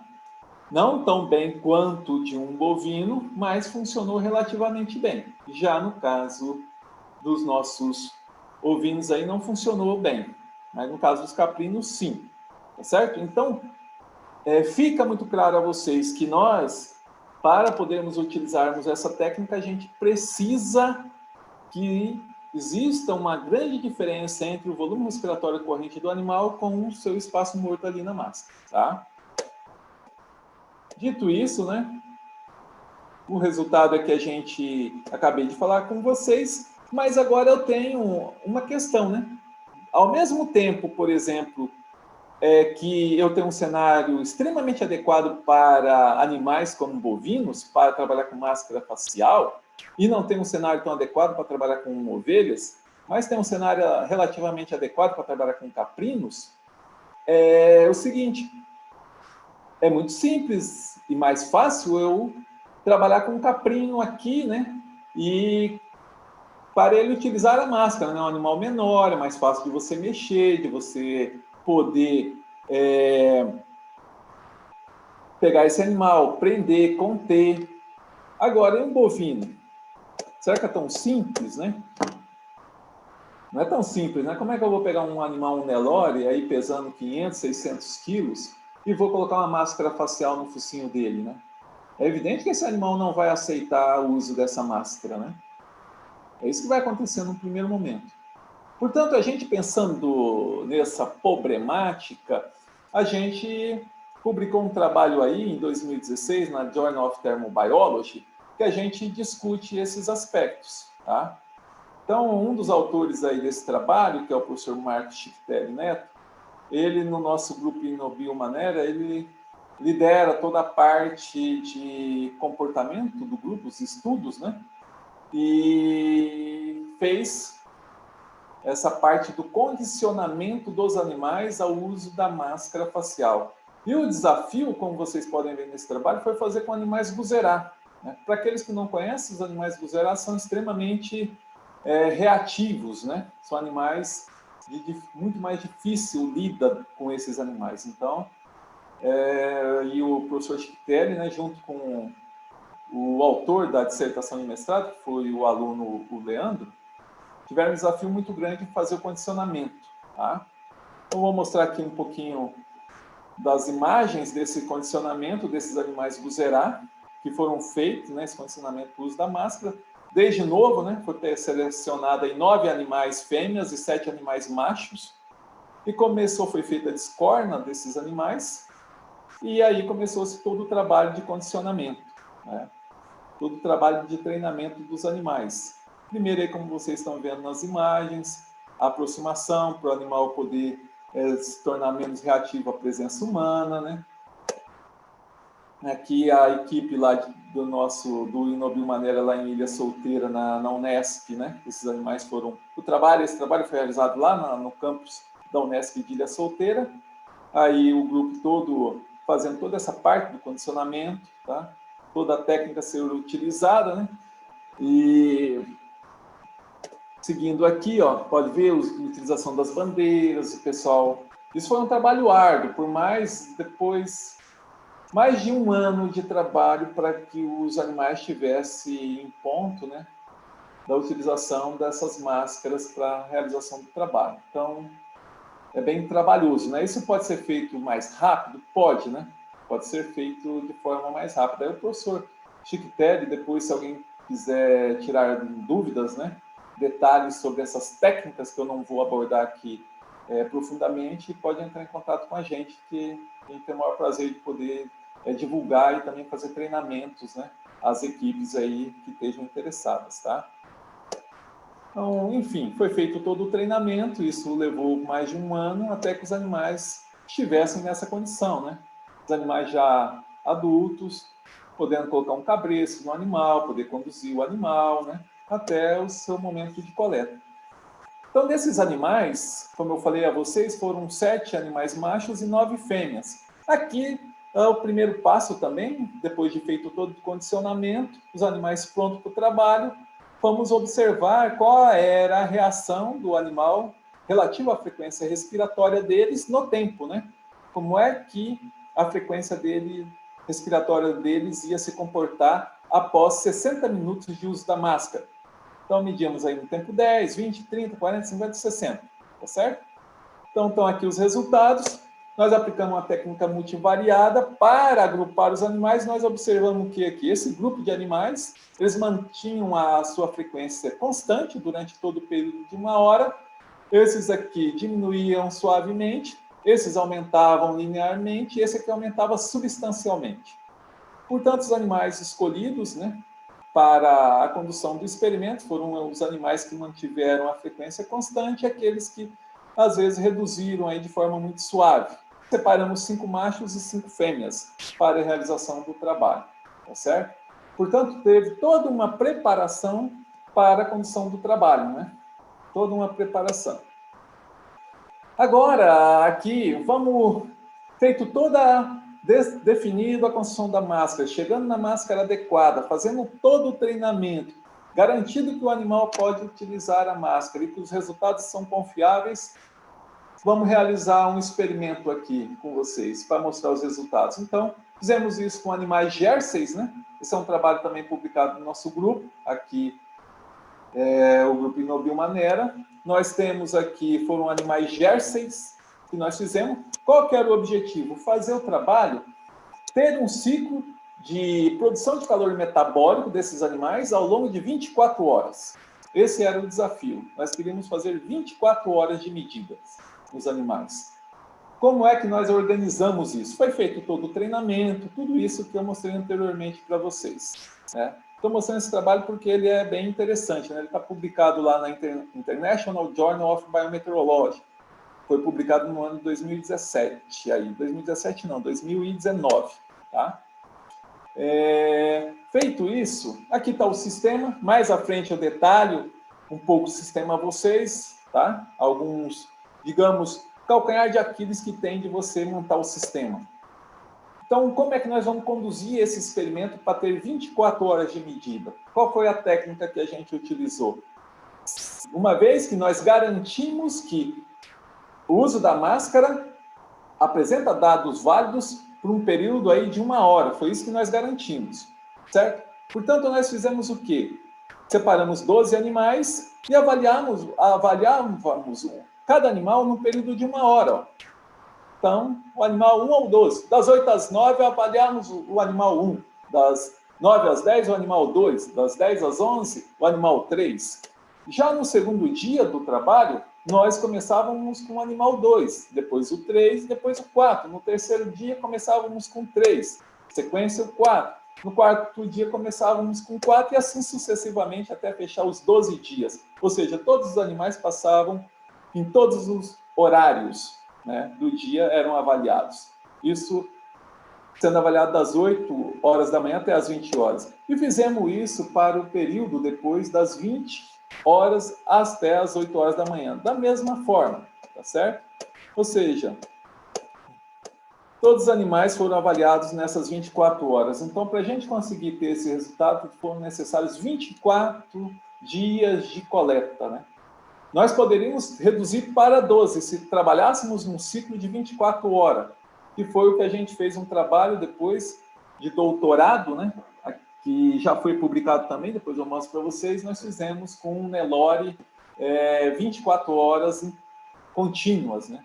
Não tão bem quanto de um bovino, mas funcionou relativamente bem. Já no caso dos nossos ovinos aí, não funcionou bem. Mas no caso dos caprinos, sim. Tá certo? Então, fica muito claro a vocês que nós, para podermos utilizarmos essa técnica, a gente precisa que exista uma grande diferença entre o volume respiratório corrente do animal com o seu espaço morto ali na máscara, tá? Dito isso, né? O resultado é que a gente acabei de falar com vocês, mas agora eu tenho uma questão, né? Ao mesmo tempo, por exemplo, que eu tenho um cenário extremamente adequado para animais como bovinos, para trabalhar com máscara facial, e não tem um cenário tão adequado para trabalhar com ovelhas, mas tem um cenário relativamente adequado para trabalhar com caprinos, é o seguinte: é muito simples e mais fácil eu trabalhar com um caprino aqui, né? E para ele utilizar a máscara, né? É um animal menor, é mais fácil de você mexer, de você poder pegar esse animal, prender, conter. Agora, em um bovino, será que é tão simples, né? Não é tão simples, né? Como é que eu vou pegar um animal, um Nelore, aí pesando 500, 600 quilos, e vou colocar uma máscara facial no focinho dele, né? É evidente que esse animal não vai aceitar o uso dessa máscara, né? É isso que vai acontecer no primeiro momento. Portanto, a gente pensando nessa problemática, a gente publicou um trabalho aí em 2016 na Journal of Thermobiology, que a gente discute esses aspectos, tá? Então, um dos autores aí desse trabalho, que é o professor Marcos Schifftelli Neto, ele, no nosso grupo InnoBioManera, ele lidera toda a parte de comportamento do grupo, os estudos, né? E fez essa parte do condicionamento dos animais ao uso da máscara facial. E o desafio, como vocês podem ver nesse trabalho, foi fazer com animais guzerá, né? Para aqueles que não conhecem, os animais guzerá são extremamente reativos, né? São animais muito mais difícil lida com esses animais. Então, e o professor Schifftelli, né, junto com o autor da dissertação de mestrado, que foi o aluno, o Leandro, tiveram um desafio muito grande em fazer o condicionamento, tá? Então, vou mostrar aqui um pouquinho das imagens desse condicionamento desses animais guzerá, que foram feitos, né, esse condicionamento para o uso da máscara. Desde novo, né, foi selecionado aí 9 animais fêmeas e 7 animais machos, e foi feita a descorna desses animais, e aí começou-se todo o trabalho de condicionamento, né? Todo o trabalho de treinamento dos animais. Primeiro, aí, como vocês estão vendo nas imagens, a aproximação para o animal poder se tornar menos reativo à presença humana, né? Aqui a equipe lá do InnoBioManera lá em Ilha Solteira, na Unesp, né? Esses animais foram... Esse trabalho foi realizado lá no campus da Unesp de Ilha Solteira. Aí o grupo todo fazendo toda essa parte do condicionamento, tá? Toda a técnica ser utilizada, né? E seguindo aqui, ó, pode ver a utilização das bandeiras, o pessoal Isso foi um trabalho árduo, por mais de um ano de trabalho para que os animais estivessem em ponto, né, da utilização dessas máscaras para a realização do trabalho. Então, é bem trabalhoso, né? Isso pode ser feito mais rápido? Pode, né? Pode ser feito de forma mais rápida. Aí o professor Chiquitelli, depois, se alguém quiser tirar dúvidas, né, detalhes sobre essas técnicas que eu não vou abordar aqui profundamente, pode entrar em contato com a gente, que a gente tem o maior prazer de poder divulgar e também fazer treinamentos, né, às equipes aí que estejam interessadas, tá? Então, enfim, foi feito todo o treinamento, isso levou mais de um ano até que os animais estivessem nessa condição, né? Os animais já adultos, podendo colocar um cabresto no animal, poder conduzir o animal, né? Até o seu momento de coleta. Então, desses animais, como eu falei a vocês, foram 7 animais machos e 9 fêmeas. Aqui é o primeiro passo também, depois de feito todo o condicionamento, os animais prontos para o trabalho, vamos observar qual era a reação do animal relativa à frequência respiratória deles no tempo, né? Como é que a frequência respiratória deles ia se comportar após 60 minutos de uso da máscara. Então, medimos aí no tempo 10, 20, 30, 40, 50, 60, tá certo? Então, estão aqui os resultados. Nós aplicamos uma técnica multivariada para agrupar os animais. Nós observamos que aqui, esse grupo de animais, eles mantinham a sua frequência constante durante todo o período de 1 hora. Esses aqui diminuíam suavemente, esses aumentavam linearmente, esse aqui aumentava substancialmente. Portanto, os animais escolhidos, né, para a condução do experimento foram os animais que mantiveram a frequência constante e aqueles que às vezes reduziram aí de forma muito suave. Separamos 5 machos e 5 fêmeas para a realização do trabalho, tá certo? Portanto, teve toda uma preparação para a condução do trabalho, né? Toda uma preparação. Agora, aqui, feito definido a construção da máscara, chegando na máscara adequada, fazendo todo o treinamento, garantido que o animal pode utilizar a máscara e que os resultados são confiáveis, vamos realizar um experimento aqui com vocês para mostrar os resultados. Então, fizemos isso com animais Jerseys, né? Esse é um trabalho também publicado no nosso grupo, aqui o grupo Inobilmanera. Nós temos aqui, foram animais Jerseys que nós fizemos. Qual que era o objetivo? Fazer o trabalho, ter um ciclo de produção de calor metabólico desses animais ao longo de 24 horas. Esse era o desafio. Nós queríamos fazer 24 horas de medidas nos animais. Como é que nós organizamos isso? Foi feito todo o treinamento, tudo isso que eu mostrei anteriormente para vocês, né? Estou mostrando esse trabalho porque ele é bem interessante, né? Ele está publicado lá na International Journal of Biometeorology. Foi publicado no ano de 2017. 2019. Tá? Feito isso, aqui está o sistema. Mais à frente eu detalho um pouco o sistema a vocês. Tá? Alguns, digamos, calcanhar de Aquiles que tem de você montar o sistema. Então, como é que nós vamos conduzir esse experimento para ter 24 horas de medida? Qual foi a técnica que a gente utilizou? Uma vez que nós garantimos que o uso da máscara apresenta dados válidos por um período aí de 1 hora, foi isso que nós garantimos, certo? Portanto, nós fizemos o quê? Separamos 12 animais e avaliávamos cada animal num período de 1 hora, ó. Então, o animal 1 ou 12. Das 8 às 9, avaliamos o animal 1. Das 9 às 10, o animal 2. Das 10 às 11, o animal 3. Já no segundo dia do trabalho, nós começávamos com o animal 2, depois o 3, depois o 4. No terceiro dia, começávamos com 3. Sequência, o 4. No quarto dia, começávamos com 4 e assim sucessivamente até fechar os 12 dias. Ou seja, todos os animais passavam em todos os horários, né, do dia eram avaliados. Isso sendo avaliado das 8 horas da manhã até as 20 horas. E fizemos isso para o período depois das 20 horas até as 8 horas da manhã. Da mesma forma, tá certo? Ou seja, todos os animais foram avaliados nessas 24 horas. Então, para a gente conseguir ter esse resultado, foram necessários 24 dias de coleta, né? nós poderíamos reduzir para 12, se trabalhássemos num ciclo de 24 horas, que foi o que a gente fez um trabalho depois de doutorado, né? Que já foi publicado também, depois eu mostro para vocês, nós fizemos com um Nelore 24 horas contínuas, né?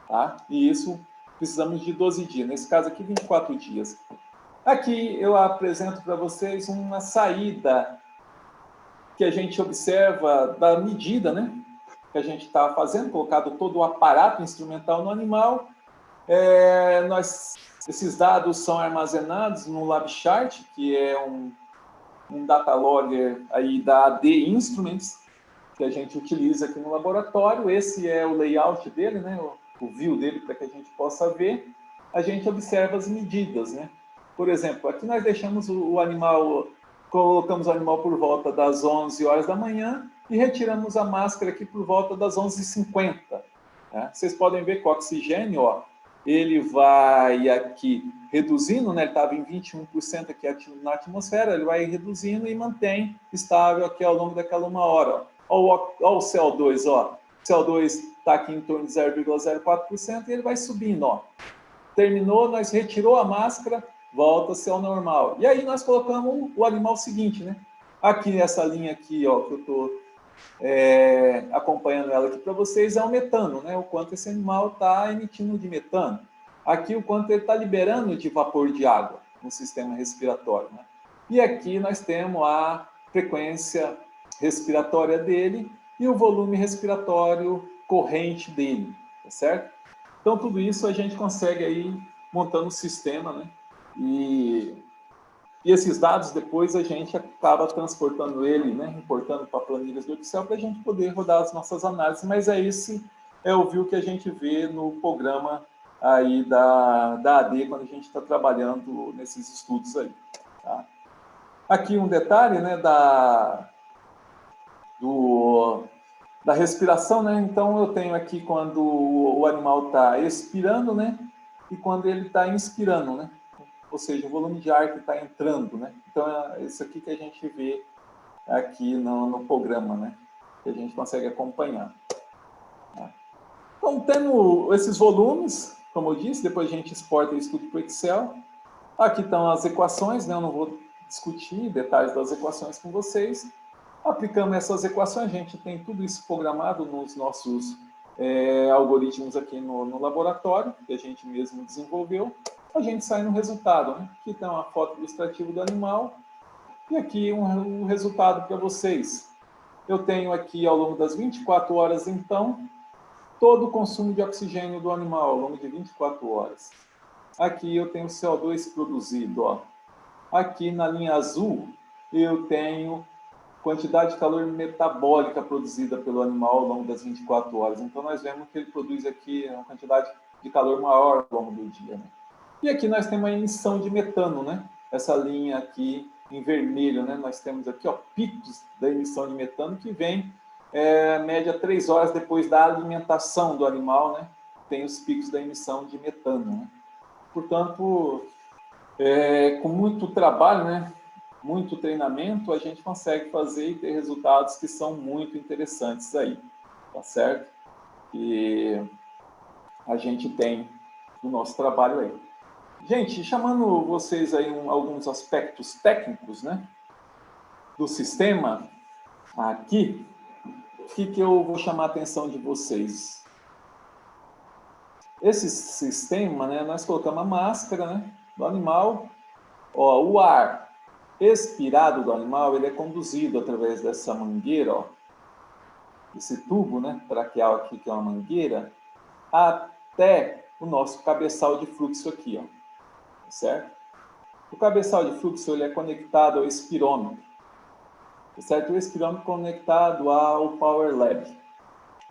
Tá? E isso precisamos de 12 dias, nesse caso aqui 24 dias. Aqui eu apresento para vocês uma saída que a gente observa da medida, né? Que a gente está fazendo, colocado todo o aparato instrumental no animal. Esses dados são armazenados no LabChart, que é um data logger aí da AD Instruments, que a gente utiliza aqui no laboratório. Esse é o layout dele, né? O view dele, para que a gente possa ver. A gente observa as medidas, né? Por exemplo, aqui nós deixamos o animal, colocamos o animal por volta das 11 horas da manhã e retiramos a máscara aqui por volta das 11h50. Né? Vocês podem ver que o oxigênio, ó, ele vai aqui reduzindo, né? Ele estava em 21% aqui na atmosfera, ele vai reduzindo e mantém estável aqui ao longo daquela 1 hora. Ó o CO2, ó. O CO2 está aqui em torno de 0,04% e ele vai subindo, ó. Terminou, nós retirou a máscara, volta-se ao normal. E aí nós colocamos o animal seguinte, né? Aqui nessa linha aqui, ó, que eu estou acompanhando ela aqui para vocês, é o metano, né? O quanto esse animal está emitindo de metano. Aqui o quanto ele está liberando de vapor de água no sistema respiratório, né? E aqui nós temos a frequência respiratória dele e o volume respiratório corrente dele, tá certo? Então tudo isso a gente consegue aí montando o sistema, né? E esses dados depois a gente acaba transportando ele, né, importando para planilhas do Excel para a gente poder rodar as nossas análises, mas esse é o view que a gente vê no programa aí da AD quando a gente está trabalhando nesses estudos aí. Tá? Aqui um detalhe, né, da respiração, né? Então eu tenho aqui quando o animal está expirando, né, e quando ele está inspirando, né? Ou seja, o volume de ar que está entrando, né? Então, é isso aqui que a gente vê aqui no programa, né? Que a gente consegue acompanhar. Então, tendo esses volumes, como eu disse, depois a gente exporta isso tudo para o Excel. Aqui estão as equações, né? Eu não vou discutir detalhes das equações com vocês. Aplicando essas equações, a gente tem tudo isso programado nos nossos algoritmos aqui no laboratório, que a gente mesmo desenvolveu. A gente sai no resultado, né? Aqui tem uma foto ilustrativa do animal e aqui um resultado para vocês. Eu tenho aqui ao longo das 24 horas, então, todo o consumo de oxigênio do animal ao longo de 24 horas. Aqui eu tenho o CO2 produzido, ó. Aqui na linha azul eu tenho quantidade de calor metabólica produzida pelo animal ao longo das 24 horas. Então nós vemos que ele produz aqui uma quantidade de calor maior ao longo do dia, né? E aqui nós temos a emissão de metano, né? Essa linha aqui em vermelho, né? Nós temos aqui, ó, picos da emissão de metano que vem, média 3 horas depois da alimentação do animal, né? Tem os picos da emissão de metano, né? Portanto, com muito trabalho, né? Muito treinamento, a gente consegue fazer e ter resultados que são muito interessantes aí, tá certo? E a gente tem no nosso trabalho aí. Gente, chamando vocês aí alguns aspectos técnicos, né, do sistema aqui, o que eu vou chamar a atenção de vocês? Esse sistema, né, nós colocamos a máscara, né, do animal, ó, o ar expirado do animal, ele é conduzido através dessa mangueira, ó, esse tubo, né, traqueal aqui, que é uma mangueira, até o nosso cabeçal de fluxo aqui, ó. Certo? O cabeçal de fluxo ele é conectado ao espirômetro, certo? O espirômetro conectado ao Power Lab.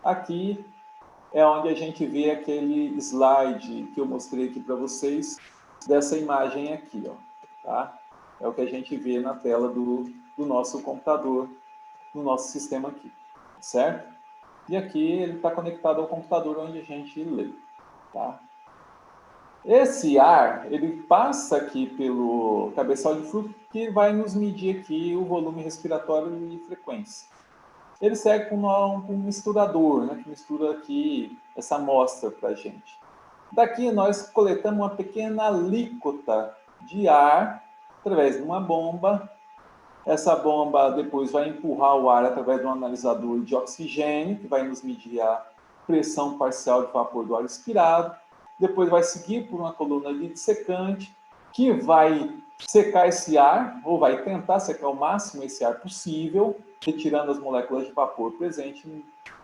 Aqui é onde a gente vê aquele slide que eu mostrei aqui para vocês, dessa imagem aqui, ó, tá? É o que a gente vê na tela do nosso computador, no nosso sistema aqui, certo? E aqui ele está conectado ao computador onde a gente lê, tá? Esse ar, ele passa aqui pelo cabeçal de fluxo que vai nos medir aqui o volume respiratório e frequência. ele serve como um misturador, né, que mistura aqui essa amostra para a gente. Daqui nós coletamos uma pequena alíquota de ar através de uma bomba. Essa bomba depois vai empurrar o ar através de um analisador de oxigênio, que vai nos medir a pressão parcial de vapor do ar expirado. Depois vai seguir por uma coluna de dissecante, que vai secar esse ar, ou vai tentar secar ao máximo esse ar possível, retirando as moléculas de vapor presentes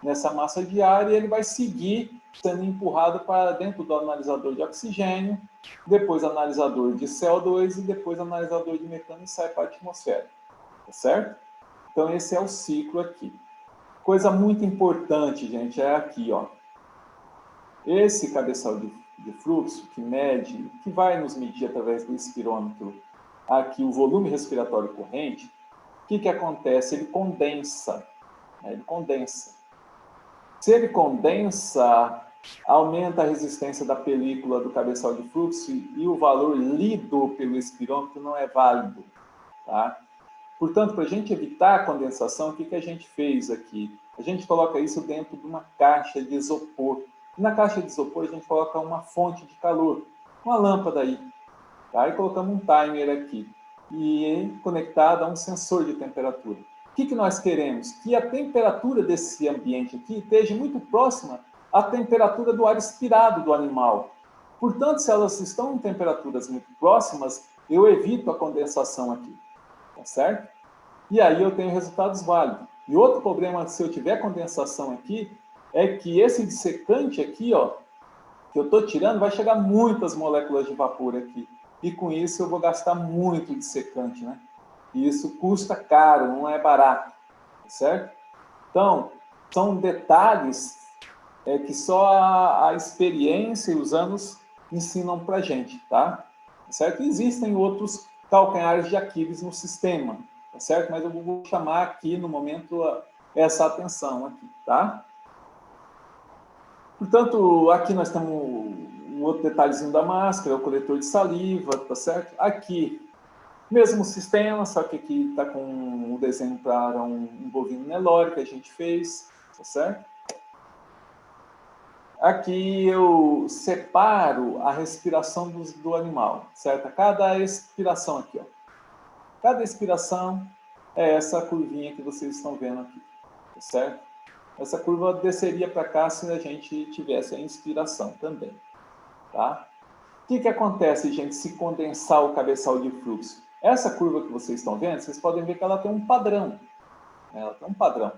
nessa massa de ar, e ele vai seguir sendo empurrado para dentro do analisador de oxigênio, depois analisador de CO2 e depois analisador de metano e sai para a atmosfera. Tá certo? Então, esse é o ciclo aqui. Coisa muito importante, gente, é aqui, ó. Esse cabeçal de fluxo que mede, que vai nos medir através do espirômetro aqui o volume respiratório corrente, o que acontece? Ele condensa. Né? Ele condensa. Se ele condensa, aumenta a resistência da película do cabeçal de fluxo e o valor lido pelo espirômetro não é válido. Tá? Portanto, para a gente evitar a condensação, o que a gente fez aqui? A gente coloca isso dentro de uma caixa de isopor. E na caixa de isopor a gente coloca uma fonte de calor, uma lâmpada aí. Tá? E colocamos um timer aqui, e conectado a um sensor de temperatura. O que nós queremos? Que a temperatura desse ambiente aqui esteja muito próxima à temperatura do ar expirado do animal. Portanto, se elas estão em temperaturas muito próximas, eu evito a condensação aqui. Tá certo? E aí eu tenho resultados válidos. E outro problema, se eu tiver condensação aqui, é que esse dissecante aqui, ó, que eu estou tirando, vai chegar muitas moléculas de vapor aqui. E com isso eu vou gastar muito dissecante, né? E isso custa caro, não é barato. Tá certo? Então, são detalhes que só a experiência e os anos ensinam pra gente, tá? Certo? E existem outros calcanhares de Aquiles no sistema, tá certo? Mas eu vou chamar aqui, no momento, essa atenção aqui, tá? Portanto, aqui nós temos um outro detalhezinho da máscara, o coletor de saliva, tá certo? Aqui, mesmo sistema, só que aqui está com o desenho para um bovino Nelore que a gente fez, tá certo? Aqui eu separo a respiração do animal, certo? Cada expiração aqui, ó. Cada expiração é essa curvinha que vocês estão vendo aqui, tá certo? Essa curva desceria para cá se a gente tivesse a inspiração também, tá? O que acontece, gente, se condensar o cabeçal de fluxo? Essa curva que vocês estão vendo, vocês podem ver que ela tem um padrão. Ela tem um padrão.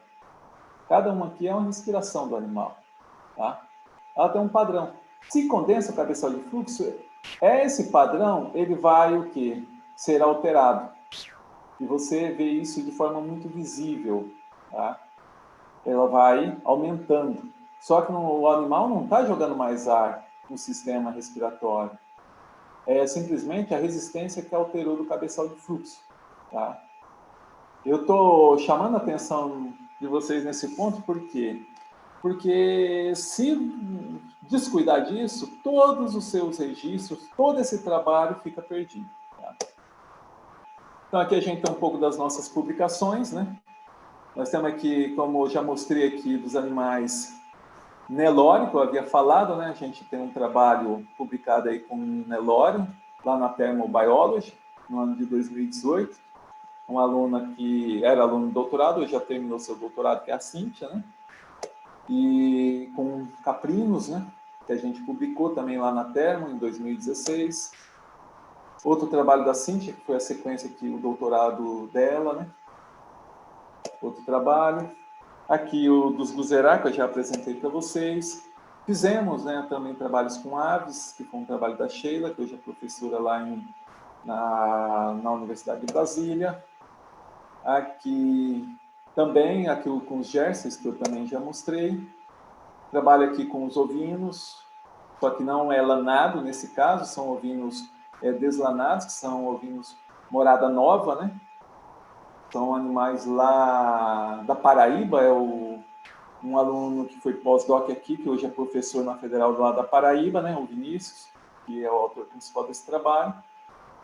Cada uma aqui é uma respiração do animal, tá? Ela tem um padrão. Se condensa o cabeçal de fluxo, esse padrão, ele vai o quê? Ser alterado. E você vê isso de forma muito visível, tá? Ela vai aumentando. Só que o animal não está jogando mais ar no sistema respiratório. É simplesmente a resistência que alterou do cabeçal de fluxo, tá? Eu estou chamando a atenção de vocês nesse ponto, por quê? Porque se descuidar disso, todos os seus registros, todo esse trabalho fica perdido. Tá? Então aqui a gente tem um pouco das nossas publicações, né? Nós temos aqui, como eu já mostrei aqui, dos animais Nelore, que eu havia falado, né? A gente tem um trabalho publicado aí com Nelore, lá na Thermobiology, no ano de 2018. Uma aluna que era aluna de doutorado, hoje já terminou seu doutorado, que é a Cíntia, né? E com caprinos, né? Que a gente publicou também lá na Termo, em 2016. Outro trabalho da Cíntia, que foi a sequência aqui, o doutorado dela, né? Outro trabalho. Aqui o dos Guzerá, que eu já apresentei para vocês. Fizemos, né, também trabalhos com aves, que foi um trabalho da Sheila, que hoje é professora lá na Universidade de Brasília. Aqui também, aqui com os Jerseys, que eu também já mostrei. Trabalho aqui com os ovinos, só que não é lanado nesse caso, são ovinos deslanados, que são ovinos morada nova, né? São animais lá da Paraíba, um aluno que foi pós-doc aqui, que hoje é professor na Federal lá da Paraíba, né? O Vinícius, que é o autor principal desse trabalho.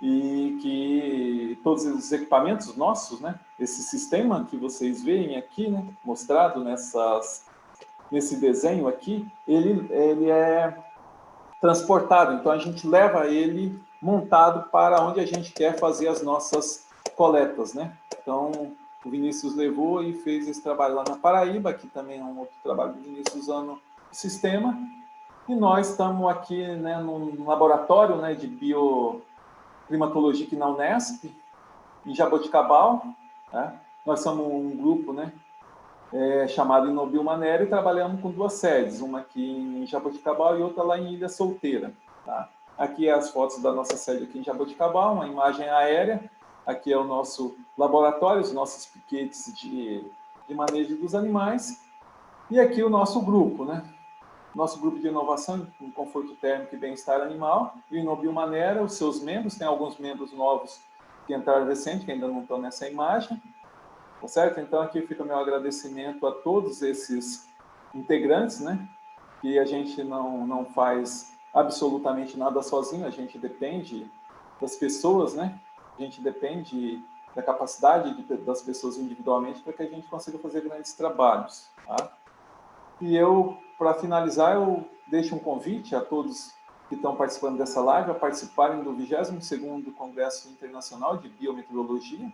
e que todos os equipamentos nossos, né, esse sistema que vocês veem aqui, né, mostrado nesse desenho aqui, ele é transportado, então a gente leva ele montado para onde a gente quer fazer as nossas coletas, né? Então, o Vinícius levou e fez esse trabalho lá na Paraíba, que também é um outro trabalho do Vinícius usando o sistema, e nós estamos aqui, né, num laboratório, né, de bioclimatologia aqui na Unesp, em Jaboticabal, né? Nós somos um grupo, né, chamado Inobil Maneira, e trabalhamos com 2 sedes, uma aqui em Jaboticabal e outra lá em Ilha Solteira. Tá? Aqui é as fotos da nossa sede aqui em Jaboticabal, uma imagem aérea. Aqui é o nosso laboratório, os nossos piquetes de manejo dos animais. E aqui o nosso grupo, né? Nosso grupo de inovação em conforto térmico e bem-estar animal, e o Inobil Maneira, os seus membros, tem alguns membros novos que entraram recente, que ainda não estão nessa imagem. Tá certo? Então, aqui fica o meu agradecimento a todos esses integrantes, né? Que a gente não faz absolutamente nada sozinho, a gente depende das pessoas, né? A gente depende da capacidade das pessoas individualmente para que a gente consiga fazer grandes trabalhos, tá? E eu, para finalizar, eu deixo um convite a todos que estão participando dessa live a participarem do 22º Congresso Internacional de Biometeorologia,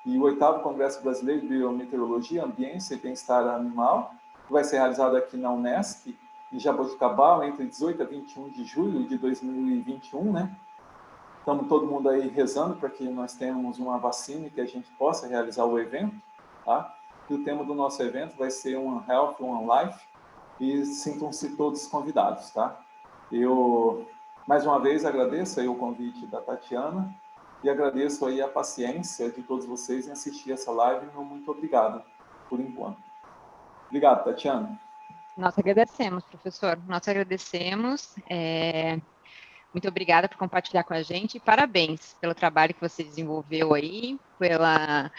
e o 8º Congresso Brasileiro de Biometeorologia, Ambiência e Bem-Estar Animal, que vai ser realizado aqui na Unesp, em Jaboticabal, entre 18 a 21 de julho de 2021, né? Estamos todo mundo aí rezando para que nós tenhamos uma vacina e que a gente possa realizar o evento, tá? E o tema do nosso evento vai ser One Health, One Life, e sintam-se todos convidados, tá? Eu, mais uma vez, agradeço aí o convite da Tatiana, e agradeço aí a paciência de todos vocês em assistir essa live. Muito obrigado, por enquanto. Obrigado, Tatiana. Nós agradecemos, professor. Nós agradecemos. Muito obrigada por compartilhar com a gente e parabéns pelo trabalho que você desenvolveu aí, pelas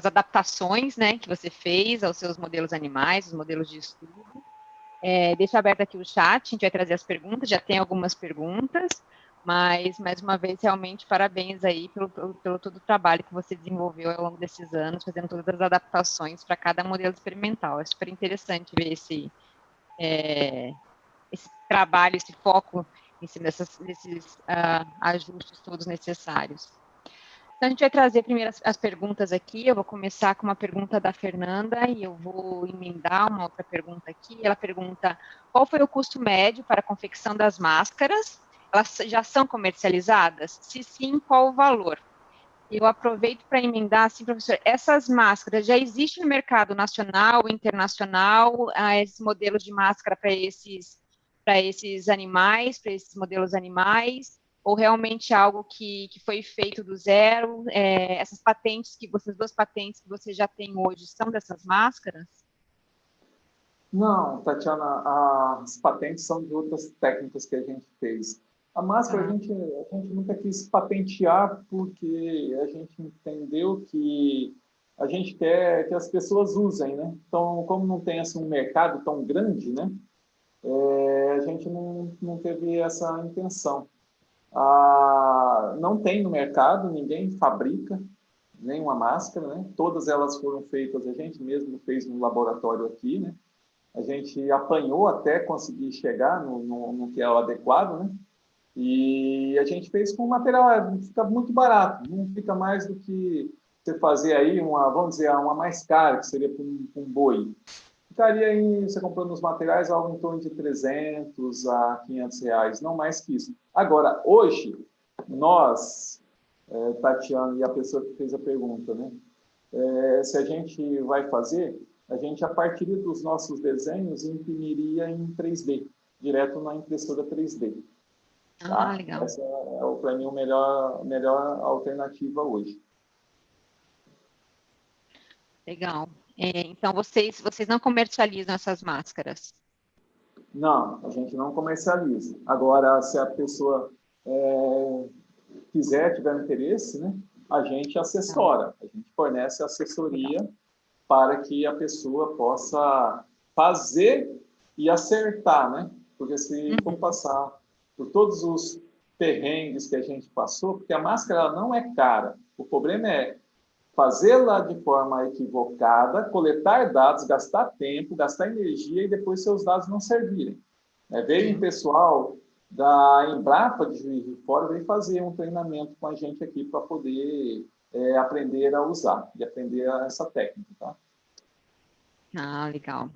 adaptações, né, que você fez aos seus modelos animais, os modelos de estudo. Deixa aberto aqui o chat, a gente vai trazer as perguntas, já tem algumas perguntas, mas, mais uma vez, realmente, parabéns aí pelo todo o trabalho que você desenvolveu ao longo desses anos, fazendo todas as adaptações para cada modelo experimental. É super interessante ver esse trabalho, esse foco em cima desses ajustes todos necessários. Então, a gente vai trazer primeiro as perguntas aqui. Eu vou começar com uma pergunta da Fernanda e eu vou emendar uma outra pergunta aqui. Ela pergunta: qual foi o custo médio para a confecção das máscaras? Elas já são comercializadas? Se sim, qual o valor? Eu aproveito para emendar, assim, professor, essas máscaras já existem no mercado nacional, internacional, esses modelos de máscara para esses animais, para esses modelos animais, ou realmente algo que foi feito do zero? Essas duas patentes que você já tem hoje, são dessas máscaras? Não, Tatiana, as patentes são de outras técnicas que a gente fez. A máscara a gente nunca quis patentear porque a gente entendeu que a gente quer que as pessoas usem, né? Então, como não tem assim, um mercado tão grande, né? A gente não teve essa intenção. Não tem no mercado, ninguém fabrica nenhuma máscara, né? Todas elas foram feitas, a gente mesmo fez no laboratório aqui, né? A gente apanhou até conseguir chegar no que é o adequado, né? E a gente fez com material, fica muito barato, não fica mais do que você fazer aí vamos dizer, uma mais cara, que seria para um boi. Ficaria aí, você comprando os materiais, algo em torno de 300 a 500 reais, não mais que isso. Agora, hoje, nós, Tatiana e a pessoa que fez a pergunta, né? Se a gente vai fazer, a gente, a partir dos nossos desenhos, imprimiria em 3D, direto na impressora 3D. Tá? Legal. Essa é, para mim, a melhor alternativa hoje. Legal. Então, vocês não comercializam essas máscaras? Não, a gente não comercializa. Agora, se a pessoa tiver interesse, né, a gente assessora, a gente fornece assessoria para que a pessoa possa fazer e acertar, né? Porque se for passar por todos os perrengues que a gente passou, porque a máscara ela não é cara. O problema é fazê-la de forma equivocada, coletar dados, gastar tempo, gastar energia e depois seus dados não servirem. Veio um pessoal da Embrapa de Juiz de Fora, veio fazer um treinamento com a gente aqui para poder aprender a usar e aprender essa técnica. Tá? Ah, legal.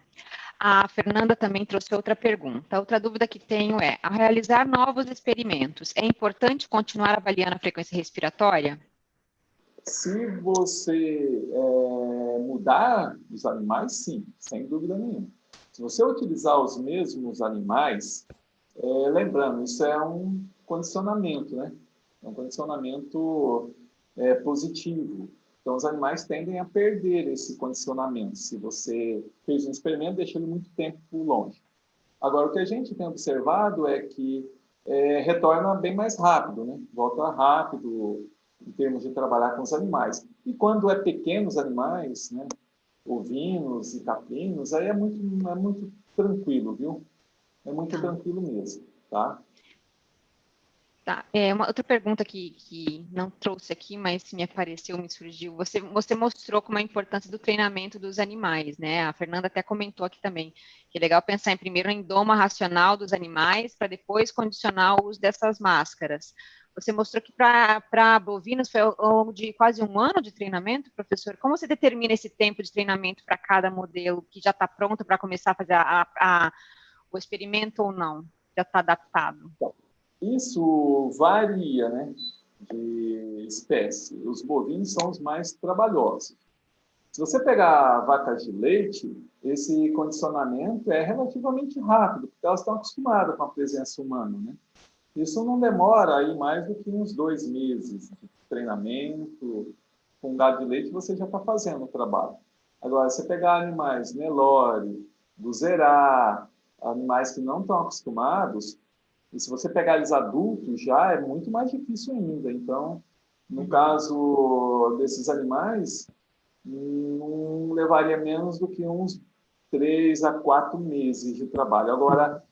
A Fernanda também trouxe outra pergunta. Outra dúvida que tenho é, ao realizar novos experimentos, é importante continuar avaliando a frequência respiratória? Se você mudar os animais, sim, sem dúvida nenhuma. Se você utilizar os mesmos animais, lembrando, isso é um condicionamento, né? É um condicionamento positivo. Então, os animais tendem a perder esse condicionamento. Se você fez um experimento, deixa ele muito tempo longe. Agora, o que a gente tem observado é que retorna bem mais rápido, né? Volta rápido em termos de trabalhar com os animais. E quando é pequenos animais, né? Ovinos e caprinos, aí é muito tranquilo, viu? É muito tranquilo mesmo, tá? Tá. Uma outra pergunta que não trouxe aqui, mas me apareceu, me surgiu. Você mostrou como a importância do treinamento dos animais, né? A Fernanda até comentou aqui também, que é legal pensar primeiro em doma racional dos animais, para depois condicionar o uso dessas máscaras. Você mostrou que para bovinos foi ao longo de quase um ano de treinamento, professor. Como você determina esse tempo de treinamento para cada modelo que já está pronto para começar a fazer o experimento ou não? Já está adaptado? Isso varia, né, de espécie. Os bovinos são os mais trabalhosos. Se você pegar vacas de leite, esse condicionamento é relativamente rápido, porque elas estão acostumadas com a presença humana, né? Isso não demora aí mais do que uns 2 meses de treinamento. Com gado de leite você já está fazendo o trabalho. Agora, se você pegar animais Nelore, Buzerá, animais que não estão acostumados, e se você pegar eles adultos já é muito mais difícil ainda. Então, no caso desses animais, não levaria menos do que uns 3 a 4 meses de trabalho. Agora,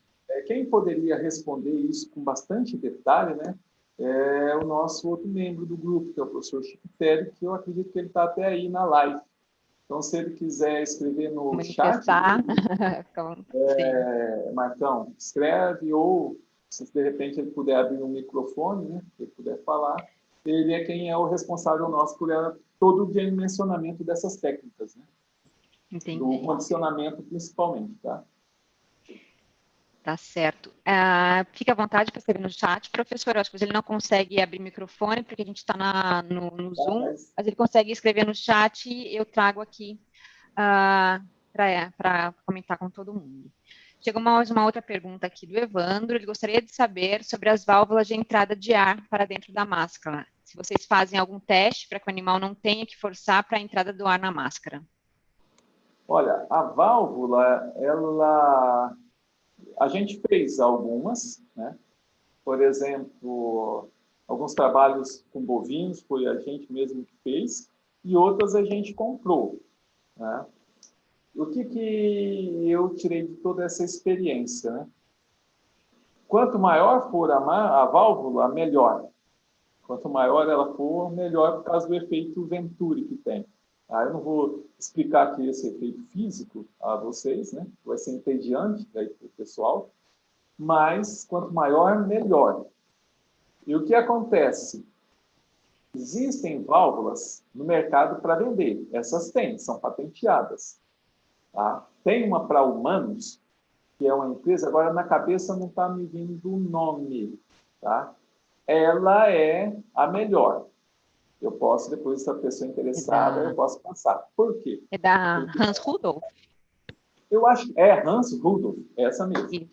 quem poderia responder isso com bastante detalhe, né, é o nosso outro membro do grupo, que é o professor Chico Pérez, que eu acredito que ele está até aí na live. Então, se ele quiser escrever no chat, Marcão, escreve, ou se de repente ele puder abrir um microfone, né, se ele puder falar, ele é quem é o responsável nosso por todo o dimensionamento dessas técnicas, né? Entendi. Do condicionamento principalmente, tá? Tá certo. Fique à vontade para escrever no chat. Professor, eu acho que ele não consegue abrir o microfone, porque a gente está no Zoom, mas ele consegue escrever no chat e eu trago aqui para comentar com todo mundo. Chegou mais uma outra pergunta aqui do Evandro. Ele gostaria de saber sobre as válvulas de entrada de ar para dentro da máscara. Se vocês fazem algum teste para que o animal não tenha que forçar para a entrada do ar na máscara. Olha, a válvula, a gente fez algumas, né? Por exemplo, alguns trabalhos com bovinos, foi a gente mesmo que fez, e outras a gente comprou, né? O que eu tirei de toda essa experiência, né? Quanto maior for a válvula, melhor. Quanto maior ela for, melhor por causa do efeito Venturi que tem. Eu não vou explicar aqui esse efeito físico a vocês, né? Vai ser entediante para o pessoal, mas quanto maior, melhor. E o que acontece? Existem válvulas no mercado para vender. Essas tem, são patenteadas. Tá? Tem uma para humanos, que é uma empresa, agora na cabeça não está me vindo o nome. Tá? Ela é a melhor. Eu posso, depois, se a pessoa interessada, eu posso passar. Por quê? É da Hans Rudolph? Eu acho que é Hans Rudolph, essa mesmo.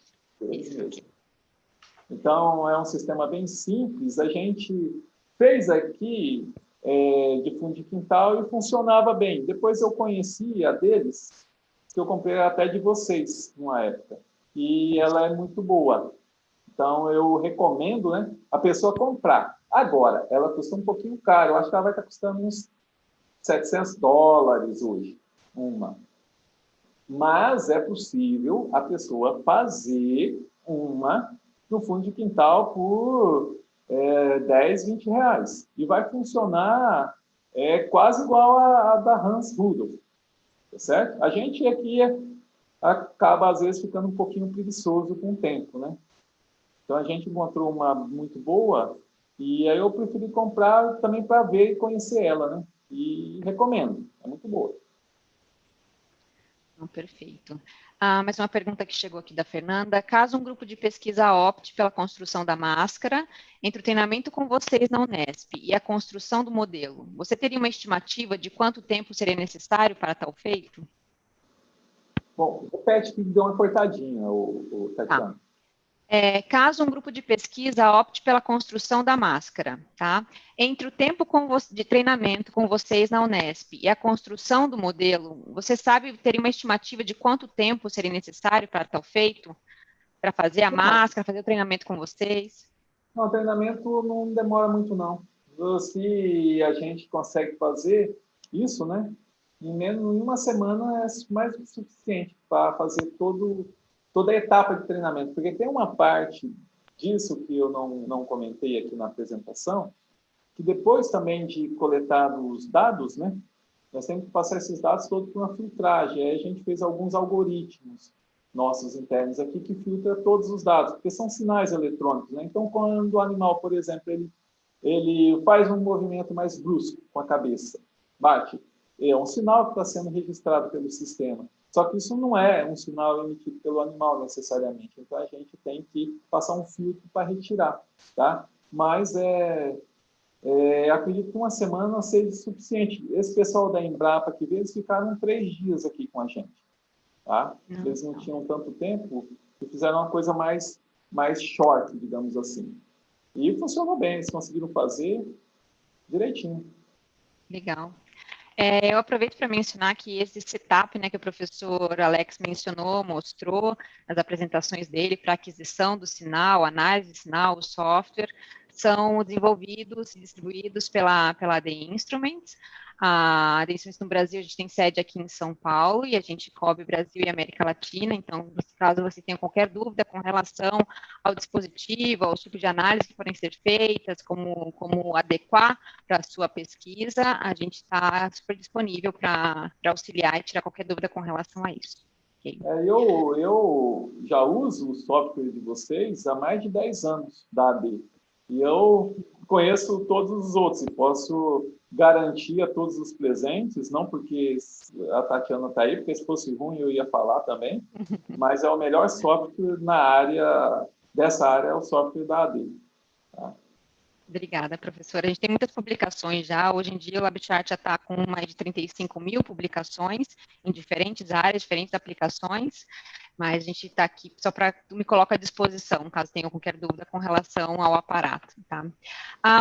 Isso. Então, é um sistema bem simples. A gente fez aqui de fundo de quintal e funcionava bem. Depois eu conheci a deles, que eu comprei até de vocês, numa época. E ela é muito boa. Então, eu recomendo, né, a pessoa comprar. Agora, ela custa um pouquinho caro. Eu acho que ela vai estar custando uns $700 hoje, uma. Mas é possível a pessoa fazer uma no fundo de quintal por 10, 20 reais. E vai funcionar quase igual a da Hans Rudolph, tá certo? A gente aqui acaba, às vezes, ficando um pouquinho preguiçoso com o tempo, né? Então, a gente encontrou uma muito boa e aí eu preferi comprar também para ver e conhecer ela, né? E recomendo, é muito boa. Perfeito. Mais uma pergunta que chegou aqui da Fernanda. Caso um grupo de pesquisa opte pela construção da máscara, entre o treinamento com vocês na Unesp e a construção do modelo, você teria uma estimativa de quanto tempo seria necessário para tal feito? Bom, repete que deu uma cortadinha, o Tatiana. Caso um grupo de pesquisa opte pela construção da máscara, tá? Entre o tempo de treinamento com vocês na Unesp e a construção do modelo, você sabe, teria uma estimativa de quanto tempo seria necessário para tal feito? Para fazer a máscara, fazer o treinamento com vocês? Não, o treinamento não demora muito, não. Se a gente consegue fazer isso, né? Em menos de uma semana é mais do que suficiente para fazer toda a etapa de treinamento. Porque tem uma parte disso que eu não comentei aqui na apresentação, que depois também de coletar os dados, né? Nós temos que passar esses dados todos por uma filtragem. Aí a gente fez alguns algoritmos nossos internos aqui que filtra todos os dados, porque são sinais eletrônicos, né? Então, quando o animal, por exemplo, ele faz um movimento mais brusco com a cabeça, bate, é um sinal que está sendo registrado pelo sistema. Só que isso não é um sinal emitido pelo animal necessariamente. Então, a gente tem que passar um filtro para retirar, tá? Mas acredito que uma semana seja suficiente. Esse pessoal da Embrapa que veio, eles ficaram 3 dias aqui com a gente. Tá? Eles não tinham tanto tempo e fizeram uma coisa mais short, digamos assim. E funcionou bem, eles conseguiram fazer direitinho. Legal. Eu aproveito para mencionar que esse setup, né, que o professor Alex mencionou, mostrou nas apresentações dele para aquisição do sinal, análise de sinal, o software, são desenvolvidos e distribuídos pela AD Instruments. A AD Instruments no Brasil, a gente tem sede aqui em São Paulo e a gente cobre Brasil e América Latina, então, caso você tenha qualquer dúvida com relação ao dispositivo, aos tipos de análise que podem ser feitas, como adequar para a sua pesquisa, a gente está super disponível para auxiliar e tirar qualquer dúvida com relação a isso. Okay? Eu já uso o software de vocês há mais de 10 anos da AD. E eu conheço todos os outros e posso garantir a todos os presentes, não porque a Tatiana está aí, porque se fosse ruim eu ia falar também, mas é o melhor software dessa área é o software da AD. Tá? Obrigada, professora. A gente tem muitas publicações já. Hoje em dia, o LabChart já está com mais de 35 mil publicações em diferentes áreas, diferentes aplicações, mas a gente está aqui só para me coloco à disposição, caso tenha qualquer dúvida com relação ao aparato. Tá?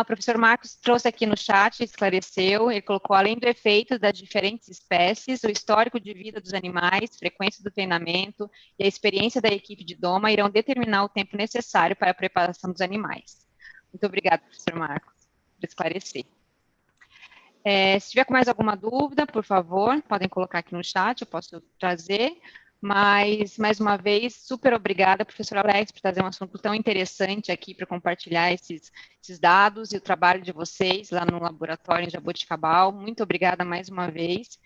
O professor Marcos trouxe aqui no chat, esclareceu, ele colocou, além do efeito das diferentes espécies, o histórico de vida dos animais, frequência do treinamento e a experiência da equipe de doma irão determinar o tempo necessário para a preparação dos animais. Muito obrigada, professor Marcos, por esclarecer. Se tiver com mais alguma dúvida, por favor, podem colocar aqui no chat, eu posso trazer. Mas, mais uma vez, super obrigada, professor Alex, por trazer um assunto tão interessante aqui para compartilhar esses dados e o trabalho de vocês lá no laboratório em Jaboticabal. Muito obrigada mais uma vez.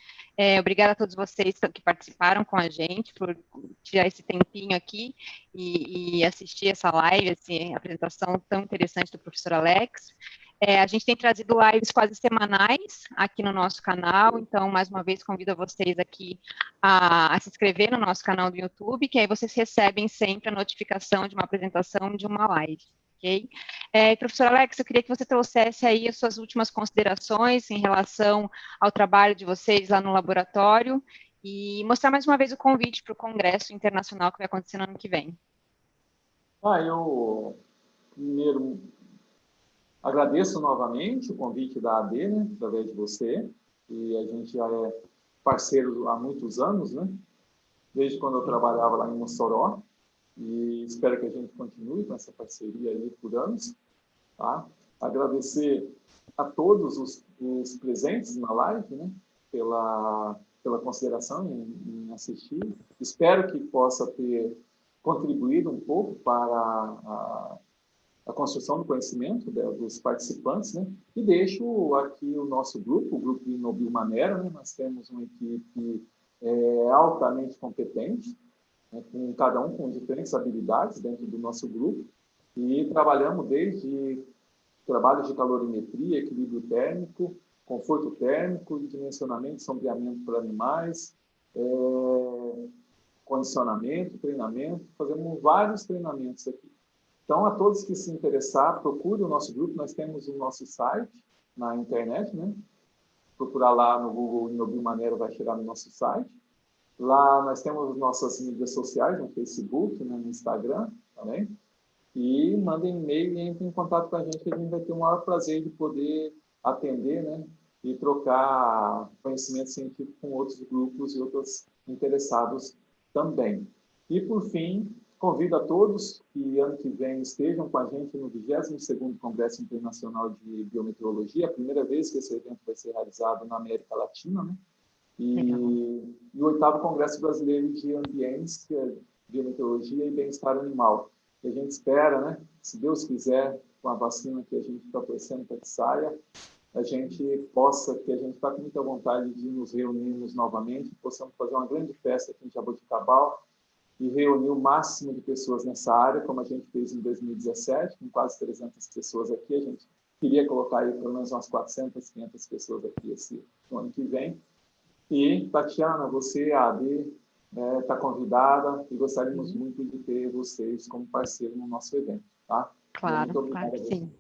Obrigada a todos vocês que participaram com a gente por tirar esse tempinho aqui e assistir essa live, essa apresentação tão interessante do professor Alex. A gente tem trazido lives quase semanais aqui no nosso canal, então, mais uma vez, convido vocês aqui a se inscrever no nosso canal do YouTube, que aí vocês recebem sempre a notificação de uma apresentação de uma live, ok? Professor Alex, eu queria que você trouxesse aí as suas últimas considerações em relação ao trabalho de vocês lá no laboratório e mostrar mais uma vez o convite para o Congresso Internacional que vai acontecer no ano que vem. Eu primeiro agradeço novamente o convite da AD, né, através de você, e a gente já é parceiro há muitos anos, né, desde quando eu trabalhava lá em Mossoró, e espero que a gente continue com essa parceria aí por anos. Tá? Agradecer a todos os presentes na live, né, pela consideração em assistir. Espero que possa ter contribuído um pouco para a a construção do conhecimento dos participantes, né? E deixo aqui o nosso grupo, o grupo Inobil Manera, né? Nós temos uma equipe altamente competente, né? Com cada um com diferentes habilidades dentro do nosso grupo, e trabalhamos desde trabalhos de calorimetria, equilíbrio térmico, conforto térmico, dimensionamento, sombreamento para animais, condicionamento, treinamento, fazemos vários treinamentos aqui. Então, a todos que se interessar, procure o nosso grupo, nós temos o nosso site na internet, né? Procurar lá no Google Inobil Manera, vai chegar no nosso site. Lá nós temos nossas mídias sociais, no Facebook, né? No Instagram também. E mandem e-mail e entrem em contato com a gente vai ter o maior prazer de poder atender, né? E trocar conhecimento científico com outros grupos e outros interessados também. E, por fim, convido a todos que ano que vem estejam com a gente no 22º Congresso Internacional de Biometeorologia, a primeira vez que esse evento vai ser realizado na América Latina, né? E o 8º Congresso Brasileiro de Ambiência, Biometeorologia e Bem-Estar Animal. E a gente espera, né? Se Deus quiser, com a vacina que a gente está torcendo para que saia, a gente está com muita vontade de nos reunirmos novamente, possamos fazer uma grande festa aqui em Jaboticabal, e reunir o máximo de pessoas nessa área, como a gente fez em 2017, com quase 300 pessoas aqui. A gente queria colocar aí pelo menos umas 400, 500 pessoas aqui no ano que vem. E, Tatiana, você, a AD, está convidada e gostaríamos muito de ter vocês como parceiro no nosso evento, tá? Claro, claro que sim.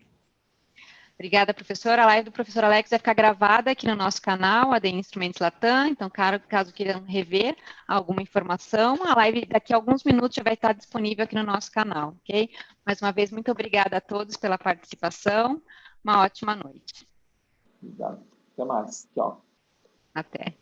Obrigada, professora. A live do professor Alex vai ficar gravada aqui no nosso canal, AD Instrumentos Latam. Então, caso queiram rever alguma informação, a live daqui a alguns minutos já vai estar disponível aqui no nosso canal, ok? Mais uma vez, muito obrigada a todos pela participação. Uma ótima noite. Obrigado. Até mais. Tchau. Até.